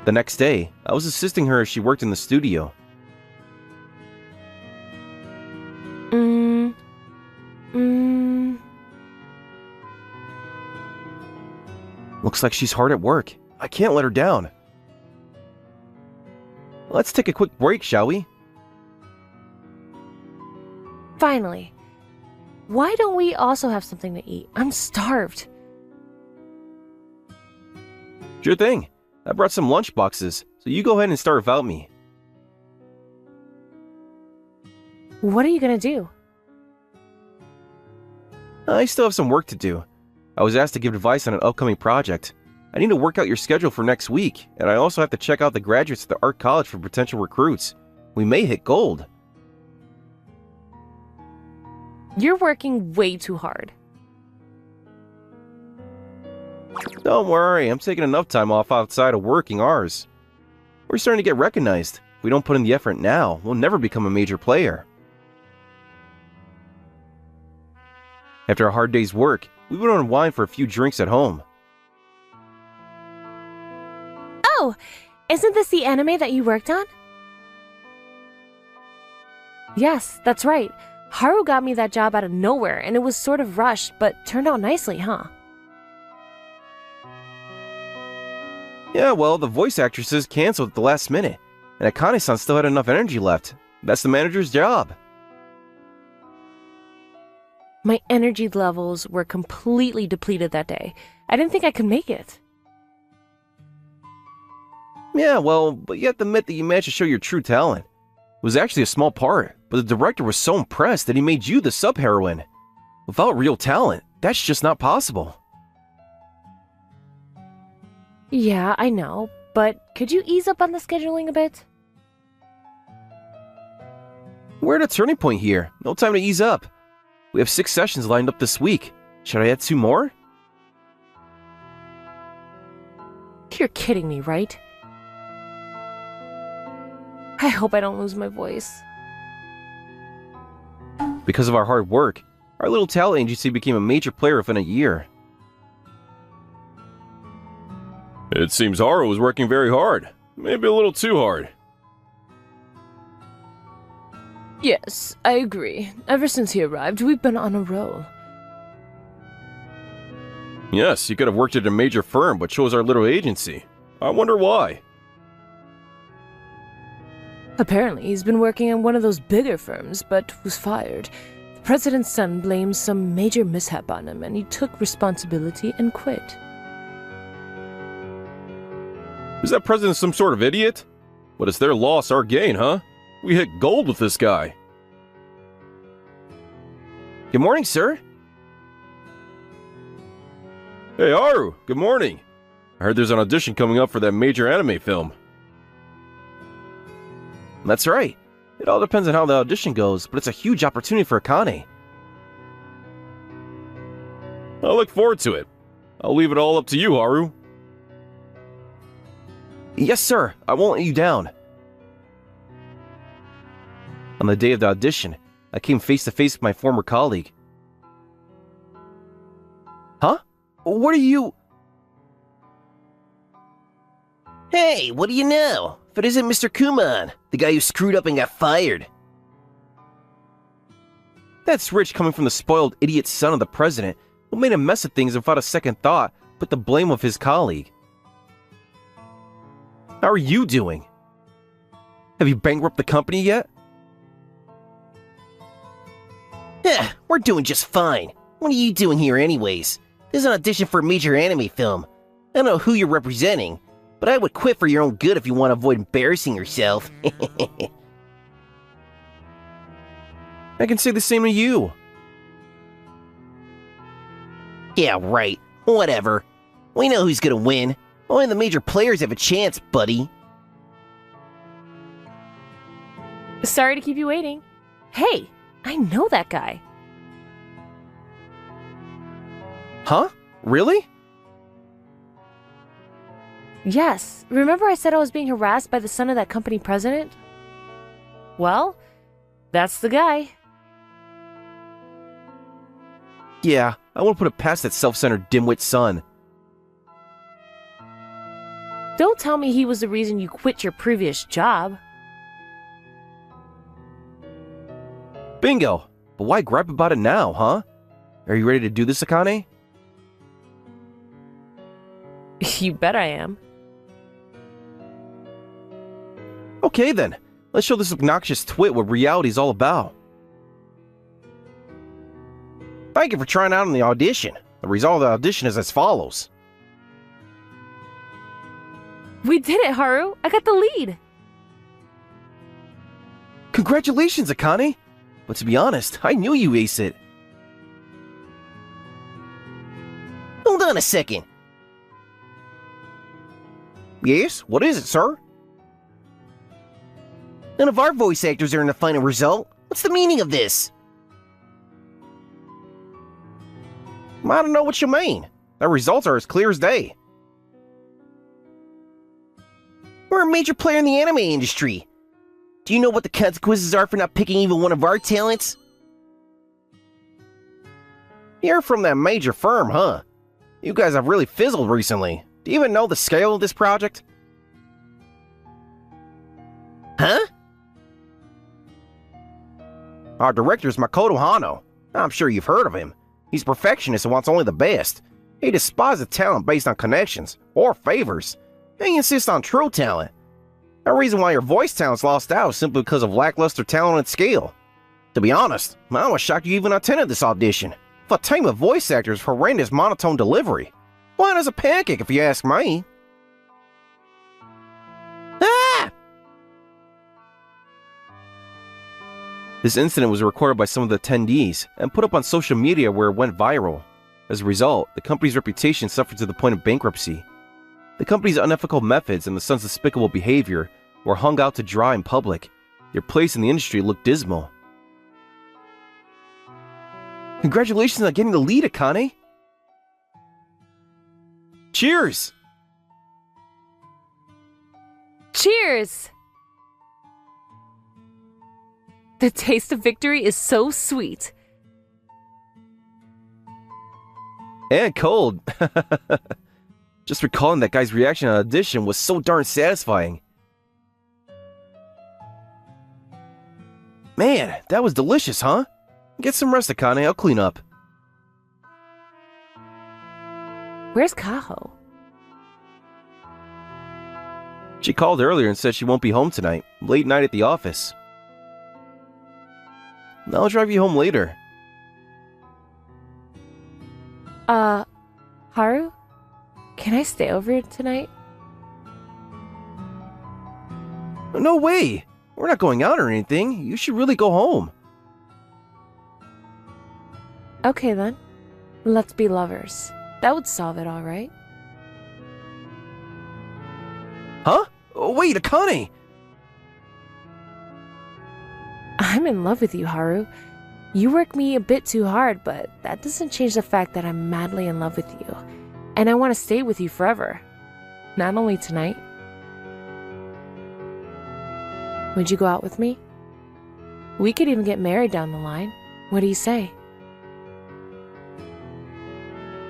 The next day, I was assisting her as she worked in the studio. Looks like she's hard at work. I can't let her down. Let's take a quick break, shall we? Finally. Why don't we also have something to eat? I'm starved. Sure thing. I brought some lunch boxes, so you go ahead and start without me. What are you gonna do? I still have some work to do. I was asked to give advice on an upcoming project. I need to work out your schedule for next week, and I also have to check out the graduates at the art college for potential recruits. We may hit gold. You're working way too hard. Don't worry, I'm taking enough time off outside of working hours. We're starting to get recognized. If we don't put in the effort now, we'll never become a major player. After a hard day's work, we would unwind for a few drinks at home. Oh, isn't this the anime that you worked on? Yes, that's right. Haru got me that job out of nowhere, and it was sort of rushed, but turned out nicely, huh? Yeah, well, the voice actresses canceled at the last minute, and Akane-san still had enough energy left. That's the manager's job. My energy levels were completely depleted that day. I didn't think I could make it. Yeah, well, but you have to admit that you managed to show your true talent. It was actually a small part, but the director was so impressed that he made you the sub-heroine. Without real talent, that's just not possible. Yeah, I know, but could you ease up on the scheduling a bit? We're at a turning point here. No time to ease up. We have 6 sessions lined up this week. Should I add 2 more? You're kidding me, right? I hope I don't lose my voice. Because of our hard work, our little talent agency became a major player within a year. It seems Haru was working very hard. Maybe a little too hard. Yes, I agree. Ever since he arrived, we've been on a roll. Yes, he could have worked at a major firm, but chose our little agency. I wonder why. Apparently, he's been working in one of those bigger firms, but was fired. The president's son blames some major mishap on him, and he took responsibility and quit. Is that president some sort of idiot? But it's their loss, our gain, huh? We hit gold with this guy. Good morning, sir. Hey, Haru, good morning. I heard there's an audition coming up for that major anime film. That's right. It all depends on how the audition goes, but it's a huge opportunity for Akane. I look forward to it. I'll leave it all up to you, Haru. Yes, sir. I won't let you down. On the day of the audition, I came face to face with my former colleague. Huh? What are you... Hey, what do you know? If it isn't Mr. Kuman, the guy who screwed up and got fired. That's rich coming from the spoiled idiot son of the president who made a mess of things and without a second thought put the blame of his colleague. How are you doing? Have you bankrupted the company yet? Yeah, we're doing just fine. What are you doing here anyways? There's an audition for a major anime film. I don't know who you're representing, but I would quit for your own good if you want to avoid embarrassing yourself. I can say the same to you. Yeah, right. Whatever. We know who's gonna win. Only the major players have a chance, buddy. Sorry to keep you waiting. Hey, I know that guy. Huh? Really? Yes. Remember I said I was being harassed by the son of that company president? Well, that's the guy. Yeah, I won't put it past that self-centered dimwit son. Don't tell me he was the reason you quit your previous job. Bingo! But why gripe about it now, huh? Are you ready to do this, Akane? You bet I am. Okay then, let's show this obnoxious twit what reality's all about. Thank you for trying out on the audition. The result of the audition is as follows. We did it, Haru! I got the lead! Congratulations, Akane! But to be honest, I knew you aced it. Hold on a second. Yes, what is it, sir? None of our voice actors are in the final result. What's the meaning of this? I don't know what you mean. The results are as clear as day. We're a major player in the anime industry. Do you know what the consequences are for not picking even one of our talents? You're from that major firm, huh? You guys have really fizzled recently. Do you even know the scale of this project? Huh? Our director is Makoto Hano. I'm sure you've heard of him. He's a perfectionist and wants only the best. He despises talent based on connections or favors. And he insists on true talent. The reason why your voice talent's lost out is simply because of lackluster talent and skill. To be honest, I was shocked you even attended this audition. For a team of voice actors with horrendous monotone delivery. Flat as a pancake if you ask me. Ah! This incident was recorded by some of the attendees and put up on social media where it went viral. As a result, the company's reputation suffered to the point of bankruptcy. The company's unethical methods and the son's despicable behavior were hung out to dry in public. Their place in the industry looked dismal. Congratulations on getting the lead, Akane! Cheers! Cheers! The taste of victory is so sweet. And cold. Just recalling that guy's reaction on audition was so darn satisfying. Man, that was delicious, huh? Get some rest, Akane. I'll clean up. Where's Kaho? She called earlier and said she won't be home tonight. Late night at the office. I'll drive you home later. Haru? Can I stay over tonight? No way! We're not going out or anything. You should really go home. Okay then. Let's be lovers. That would solve it, alright? Huh? Oh, wait, Akane! I'm in love with you, Haru. You work me a bit too hard, but that doesn't change the fact that I'm madly in love with you. And I want to stay with you forever. Not only tonight. Would you go out with me? We could even get married down the line. What do you say?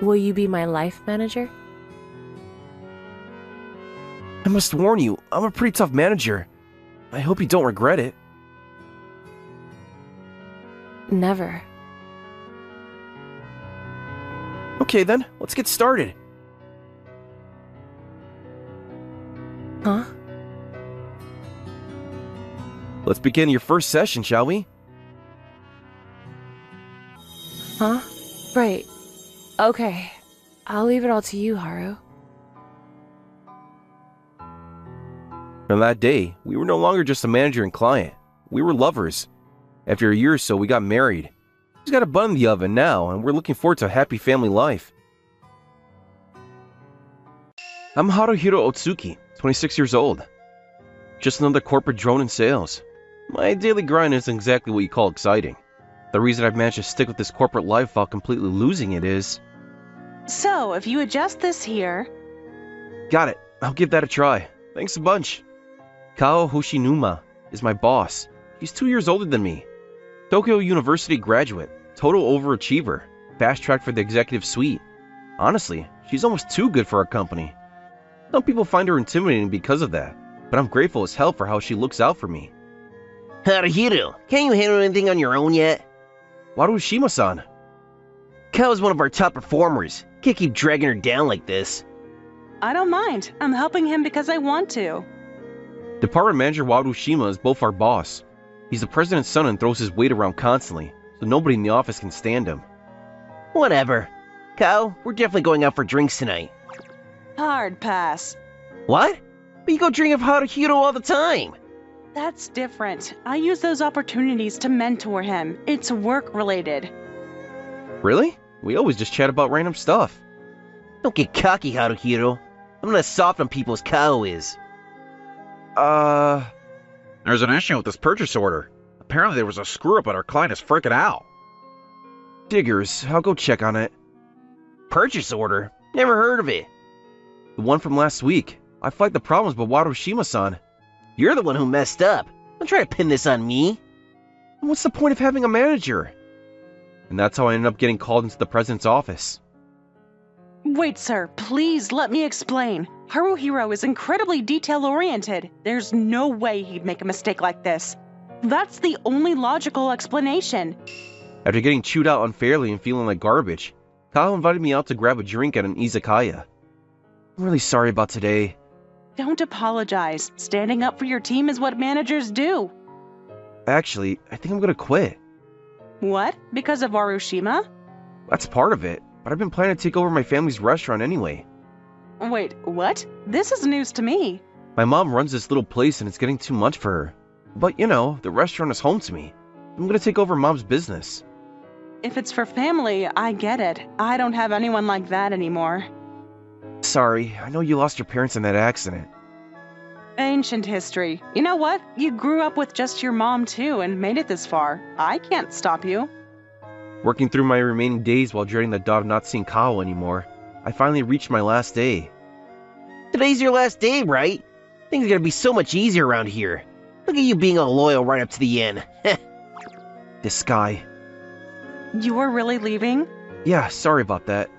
Will you be my life manager? I must warn you, I'm a pretty tough manager. I hope you don't regret it. Never. Okay then, let's get started. Huh? Let's begin your first session, shall we? Huh? Right. Okay. I'll leave it all to you, Haru. From that day, we were no longer just a manager and client. We were lovers. After a year or so, we got married. He's got a bun in the oven now, and we're looking forward to a happy family life. I'm Haruhiro Otsuki, 26 years old. Just another corporate drone in sales. My daily grind isn't exactly what you call exciting. The reason I've managed to stick with this corporate life while completely losing it is... So, if you adjust this here... Got it. I'll give that a try. Thanks a bunch. Kao Hoshinuma is my boss. She's 2 years older than me. Tokyo University graduate. Total overachiever. Fast track for the executive suite. Honestly, she's almost too good for our company. Some people find her intimidating because of that, but I'm grateful as hell for how she looks out for me. Haruhiro, can't you handle anything on your own yet? Warushima-san. Kao's one of our top performers. Can't keep dragging her down like this. I don't mind. I'm helping him because I want to. Department Manager Warushima is both our boss. He's the president's son and throws his weight around constantly, so nobody in the office can stand him. Whatever. Kao, we're definitely going out for drinks tonight. Hard pass. What? But you go drink with Haruhiro all the time. That's different. I use those opportunities to mentor him. It's work-related. Really? We always just chat about random stuff. Don't get cocky, Haruhiro. I'm not as soft on people as Kao is. There's an issue with this purchase order. Apparently there was a screw-up and our client is freaking out. Diggers, I'll go check on it. Purchase order? Never heard of it. The one from last week. I flagged the problems, but Warushima-san. You're the one who messed up. Don't try to pin this on me. And what's the point of having a manager? And that's how I ended up getting called into the president's office. Wait, sir, please let me explain. Haruhiro is incredibly detail-oriented. There's no way he'd make a mistake like this. That's the only logical explanation. After getting chewed out unfairly and feeling like garbage, Kyle invited me out to grab a drink at an izakaya. I'm really sorry about today. Don't apologize. Standing up for your team is what managers do. Actually, I think I'm gonna quit. What? Because of Warushima? That's part of it, but I've been planning to take over my family's restaurant anyway. Wait, what? This is news to me. My mom runs this little place and it's getting too much for her. But you know, the restaurant is home to me. I'm gonna take over mom's business. If it's for family, I get it. I don't have anyone like that anymore. Sorry, I know you lost your parents in that accident. Ancient history. You know what? You grew up with just your mom too and made it this far. I can't stop you. Working through my remaining days while dreading the thought of not seeing Kao anymore, I finally reached my last day. Today's your last day, right? Things are gonna be so much easier around here. Look at you being all loyal right up to the end. This guy. You were really leaving? Yeah, sorry about that.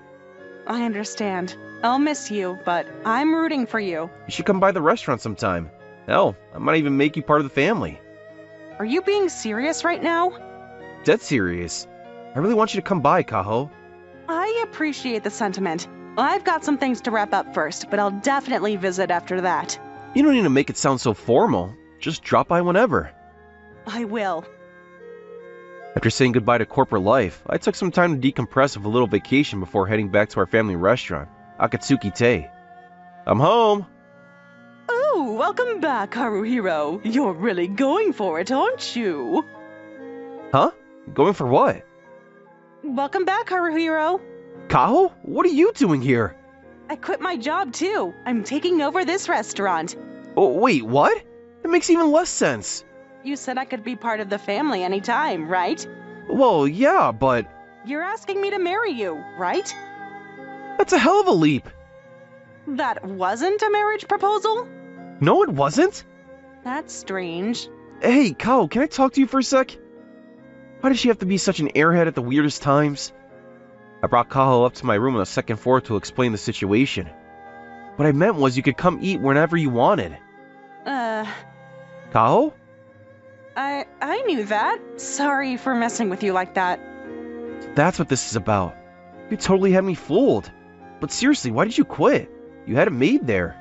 I understand. I'll miss you, but I'm rooting for you. You should come by the restaurant sometime. Hell, I might even make you part of the family. Are you being serious right now? Dead serious. I really want you to come by, Kaho. I appreciate the sentiment. I've got some things to wrap up first, but I'll definitely visit after that. You don't need to make it sound so formal. Just drop by whenever. I will. After saying goodbye to corporate life, I took some time to decompress with a little vacation before heading back to our family restaurant, Akatsuki Tei. I'm home! Oh, welcome back, Haruhiro. You're really going for it, aren't you? Huh? Going for what? Welcome back, Haruhiro. Kaho? What are you doing here? I quit my job too. I'm taking over this restaurant. Oh, wait, what? That makes even less sense. You said I could be part of the family anytime, right? Well, yeah, but... You're asking me to marry you, right? That's a hell of a leap. That wasn't a marriage proposal? No, it wasn't. That's strange. Hey, Kao, can I talk to you for a sec? Why does she have to be such an airhead at the weirdest times? I brought Kaho up to my room on the second floor to explain the situation. What I meant was you could come eat whenever you wanted. Kaho? I knew that. Sorry for messing with you like that. That's what this is about. You totally had me fooled. But seriously, why did you quit? You had it made there.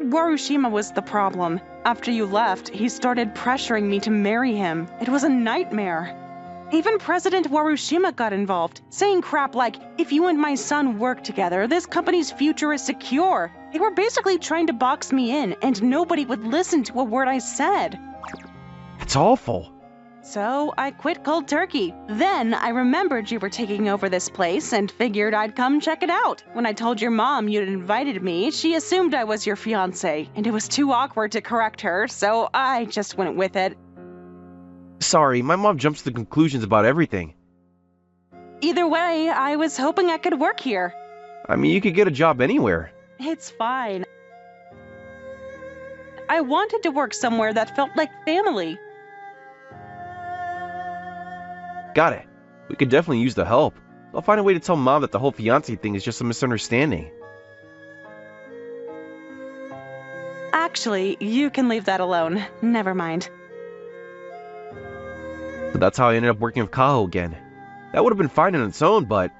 Warushima was the problem. After you left, he started pressuring me to marry him. It was a nightmare. Even President Warushima got involved, saying crap like, if you and my son work together, this company's future is secure. They were basically trying to box me in, and nobody would listen to a word I said. It's awful. So I quit cold turkey. Then I remembered you were taking over this place and figured I'd come check it out. When I told your mom you'd invited me, she assumed I was your fiancé, and it was too awkward to correct her, so I just went with it. Sorry, my mom jumps to conclusions about everything. Either way, I was hoping I could work here. I mean, you could get a job anywhere. It's fine. I wanted to work somewhere that felt like family. Got it. We could definitely use the help. I'll find a way to tell Mom that the whole fiancé thing is just a misunderstanding. Actually, you can leave that alone. Never mind. So that's how I ended up working with Kaho again. That would have been fine on its own, but...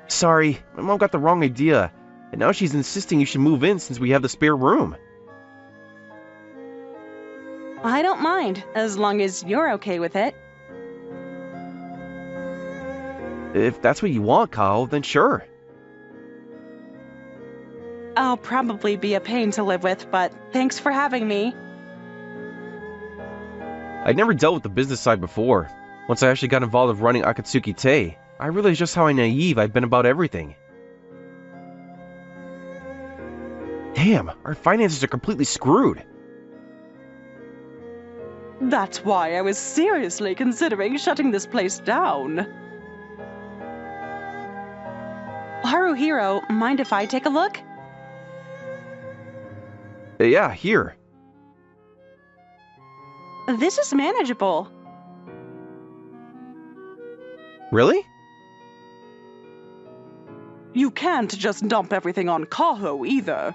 Sorry, my mom got the wrong idea, and now she's insisting you should move in since we have the spare room. I don't mind, as long as you're okay with it. If that's what you want, Kaho, then sure. I'll probably be a pain to live with, but thanks for having me. I'd never dealt with the business side before. Once I actually got involved with running Akatsuki Tei, I realized just how naive I've been about everything. Damn, our finances are completely screwed. That's why I was seriously considering shutting this place down. Haruhiro, mind if I take a look? Yeah, here. This is manageable. Really? You can't just dump everything on Kaho either.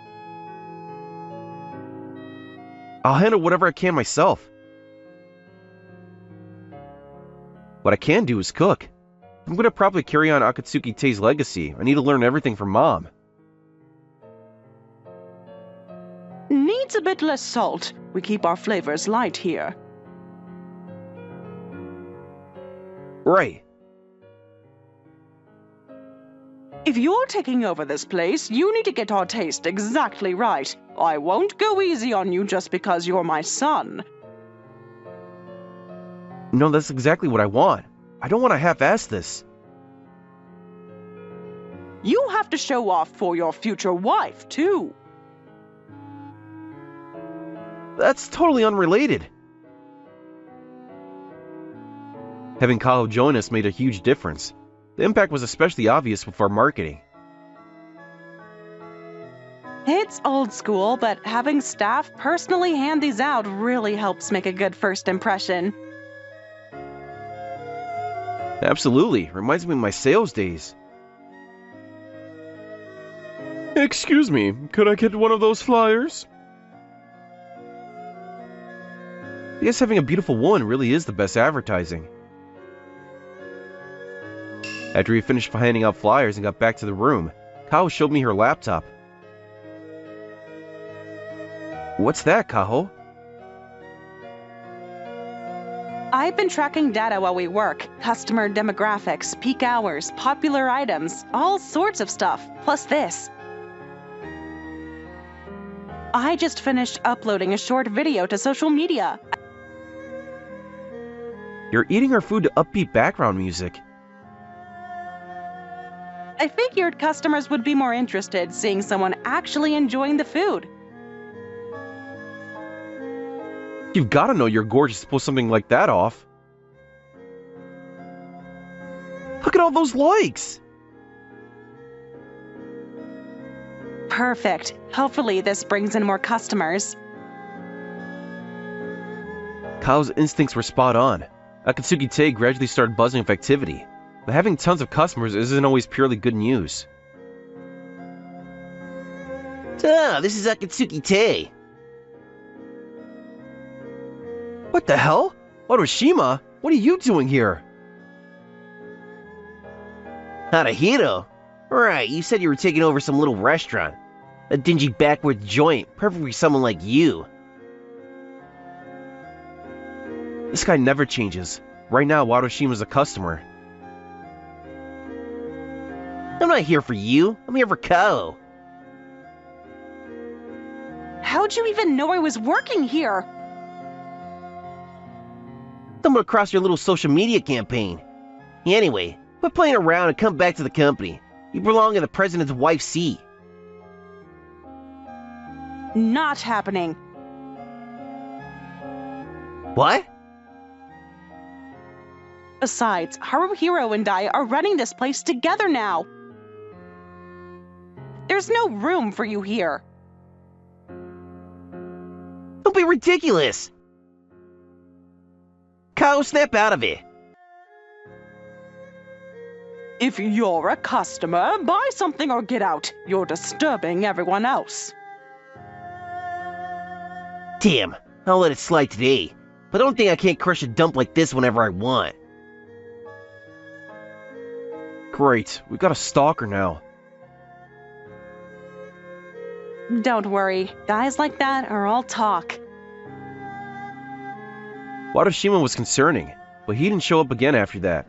I'll handle whatever I can myself. What I can do is cook. If I'm going to probably carry on Akatsuki Tei's legacy, I need to learn everything from Mom. Needs a bit less salt. We keep our flavors light here. Right. If you're taking over this place, you need to get our taste exactly right. I won't go easy on you just because you're my son. No, that's exactly what I want. I don't want to half-ass this. You have to show off for your future wife, too. That's totally unrelated. Having Kaho join us made a huge difference. The impact was especially obvious with our marketing. It's old school, but having staff personally hand these out really helps make a good first impression. Absolutely. Reminds me of my sales days. Excuse me, could I get one of those flyers? I guess having a beautiful woman really is the best advertising. After we finished handing out flyers and got back to the room, Kaho showed me her laptop. What's that, Kaho? I've been tracking data while we work. Customer demographics, peak hours, popular items, all sorts of stuff, plus this. I just finished uploading a short video to social media. You're eating our food to upbeat background music. I figured customers would be more interested seeing someone actually enjoying the food. You've got to know you're gorgeous to pull something like that off. Look at all those likes! Perfect. Hopefully this brings in more customers. Kao's instincts were spot on. Akatsuki Tei gradually started buzzing with activity, but having tons of customers isn't always purely good news. Ah, this is Akatsuki Tei. What the hell? Marushima, what are you doing here? Haruhiro? Right, you said you were taking over some little restaurant. A dingy backward joint, perfect for someone like you. This guy never changes. Right now, Warushima's a customer. I'm not here for you. I'm here for Kao. How'd you even know I was working here? Stumbled across your little social media campaign. Anyway, quit playing around and come back to the company. You belong in the president's wife's seat. Not happening. What? Besides, Haruhiro and I are running this place together now. There's no room for you here. Don't be ridiculous! Kao, snap out of it! If you're a customer, buy something or get out. You're disturbing everyone else. Damn, I'll let it slide today. But I don't think I can't crush a dump like this whenever I want. Great, we've got a stalker now. Don't worry, guys like that are all talk. Wadashima was concerning, but he didn't show up again after that,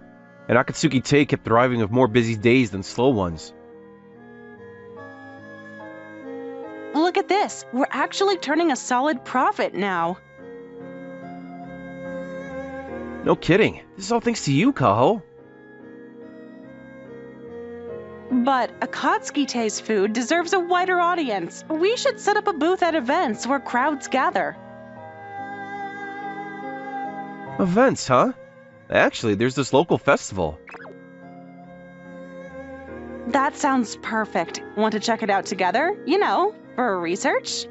and Akatsuki Tei kept thriving with more busy days than slow ones. Look at this, we're actually turning a solid profit now. No kidding, this is all thanks to you, Kaho. But Akatsuki-tei's food deserves a wider audience. We should set up a booth at events where crowds gather. Events, huh? Actually, there's this local festival. That sounds perfect. Want to check it out together? You know, for research?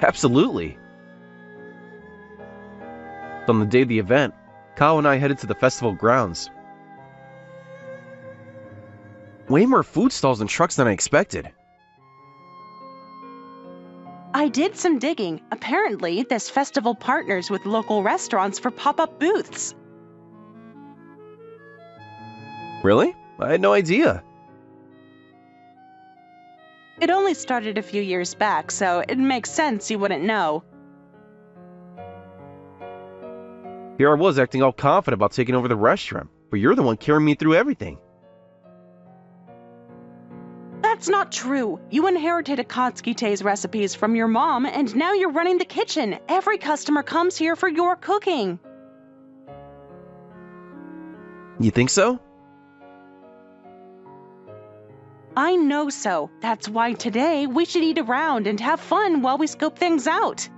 Absolutely. On the day of the event, Kao and I headed to the festival grounds. Way more food stalls and trucks than I expected. I did some digging. Apparently, this festival partners with local restaurants for pop-up booths. Really? I had no idea. It only started a few years back, so it makes sense you wouldn't know. Here I was acting all confident about taking over the restaurant, but you're the one carrying me through everything. That's not true. You inherited Akatsuki-tei's recipes from your mom, and now you're running the kitchen. Every customer comes here for your cooking. You think so? I know so. That's why today we should eat around and have fun while we scope things out.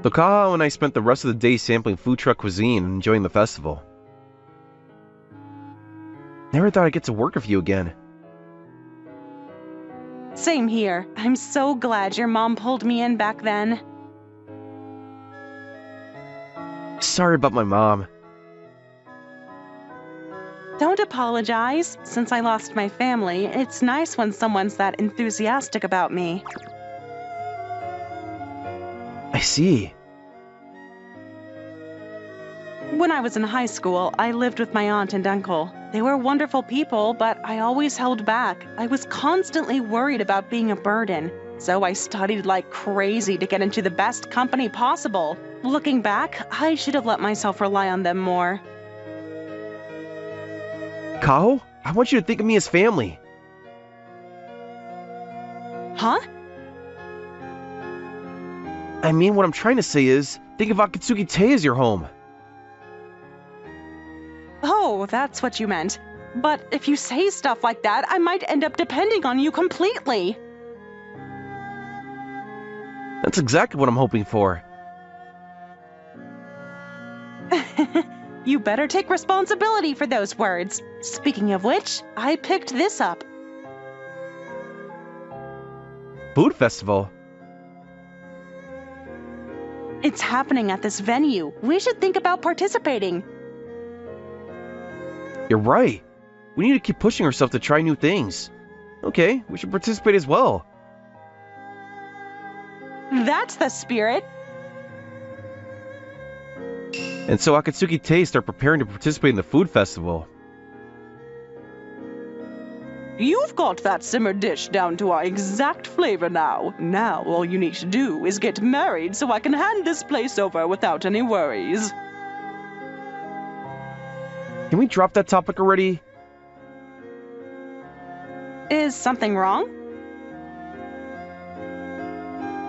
So Kaho and I spent the rest of the day sampling food truck cuisine and enjoying the festival. Never thought I'd get to work with you again. Same here. I'm so glad your mom pulled me in back then. Sorry about my mom. Don't apologize. Since I lost my family, it's nice when someone's that enthusiastic about me. I see. When I was in high school, I lived with my aunt and uncle. They were wonderful people, but I always held back. I was constantly worried about being a burden, so I studied like crazy to get into the best company possible. Looking back, I should have let myself rely on them more. Kaho, I want you to think of me as family. Huh? I mean, what I'm trying to say is, think of Akatsuki Tei as your home. Oh, that's what you meant. But if you say stuff like that, I might end up depending on you completely. That's exactly what I'm hoping for. You better take responsibility for those words. Speaking of which, I picked this up. Food festival? It's happening at this venue. We should think about participating. You're right. We need to keep pushing ourselves to try new things. Okay, we should participate as well. That's the spirit. And so Akatsuki Tei start preparing to participate in the food festival. You've got that simmered dish down to our exact flavor now. Now all you need to do is get married so I can hand this place over without any worries. Can we drop that topic already? Is something wrong?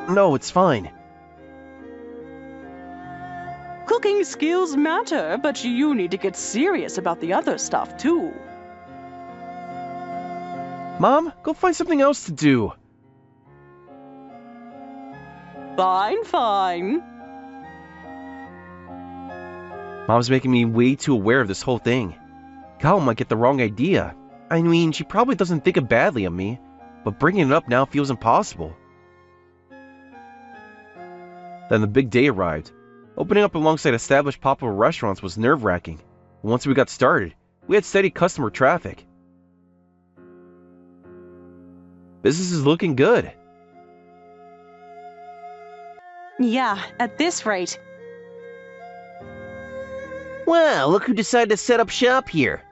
No, it's fine. Cooking skills matter, but you need to get serious about the other stuff too. Mom, go find something else to do. Fine, fine. Mom's making me way too aware of this whole thing. Kao might get the wrong idea. I mean, she probably doesn't think it badly of me, but bringing it up now feels impossible. Then the big day arrived. Opening up alongside established popular restaurants was nerve-wracking. Once we got started, we had steady customer traffic. Business is looking good. Yeah, at this rate. Wow, look who decided to set up shop here.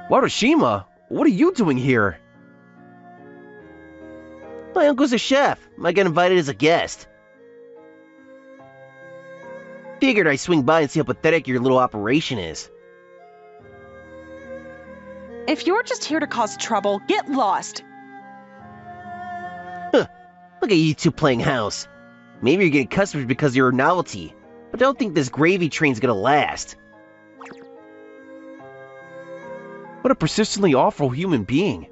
Warushima, what are you doing here? My uncle's a chef. I got invited as a guest. Figured I'd swing by and see how pathetic your little operation is. If you're just here to cause trouble, get lost. Look at you two playing house. Maybe you're getting customers because you're a novelty, but I don't think this gravy train's gonna last. What a persistently awful human being.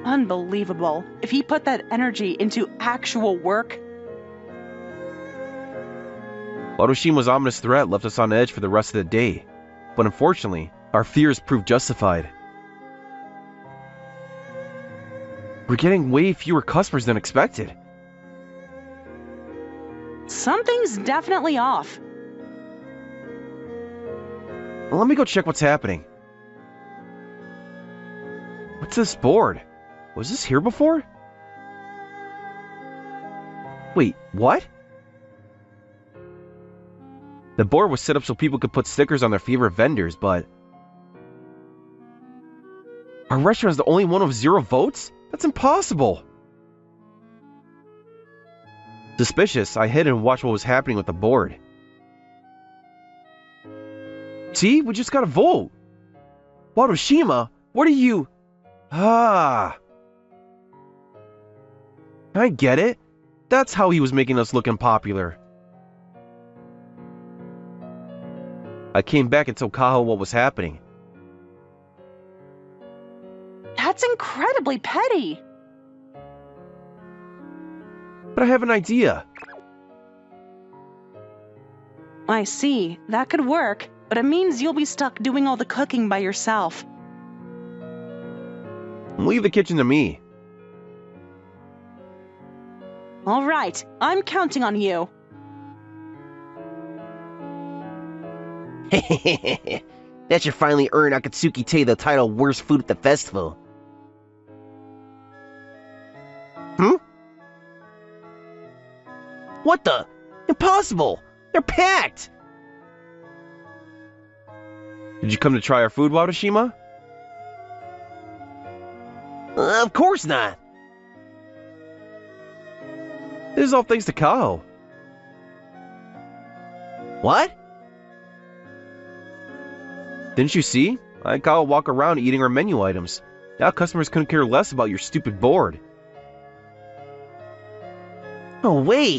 Unbelievable. If he put that energy into actual work. Warushima's ominous threat left us on edge for the rest of the day, but unfortunately, our fears proved justified. We're getting way fewer customers than expected. Something's definitely off. Well, let me go check what's happening. What's this board? Was this here before? Wait, what? The board was set up so people could put stickers on their favorite vendors, but... Our restaurant is the only one with 0 votes? That's impossible! Suspicious, I hid and watched what was happening with the board. See? We just got a vote! Warushima, what are you... Ah... I get it. That's how he was making us look unpopular. I came back and told Kaho what was happening. That's incredibly petty. But I have an idea. I see. That could work, but it means you'll be stuck doing all the cooking by yourself. Leave the kitchen to me. All right, I'm counting on you. That should finally earn Akatsuki Tei the title Worst Food at the Festival. What the? Impossible! They're packed! Did you come to try our food, Warushima? Of course not! This is all thanks to Kaho. What? Didn't you see? I had Kaho walk around eating our menu items. Now customers couldn't care less about your stupid board. Oh wait!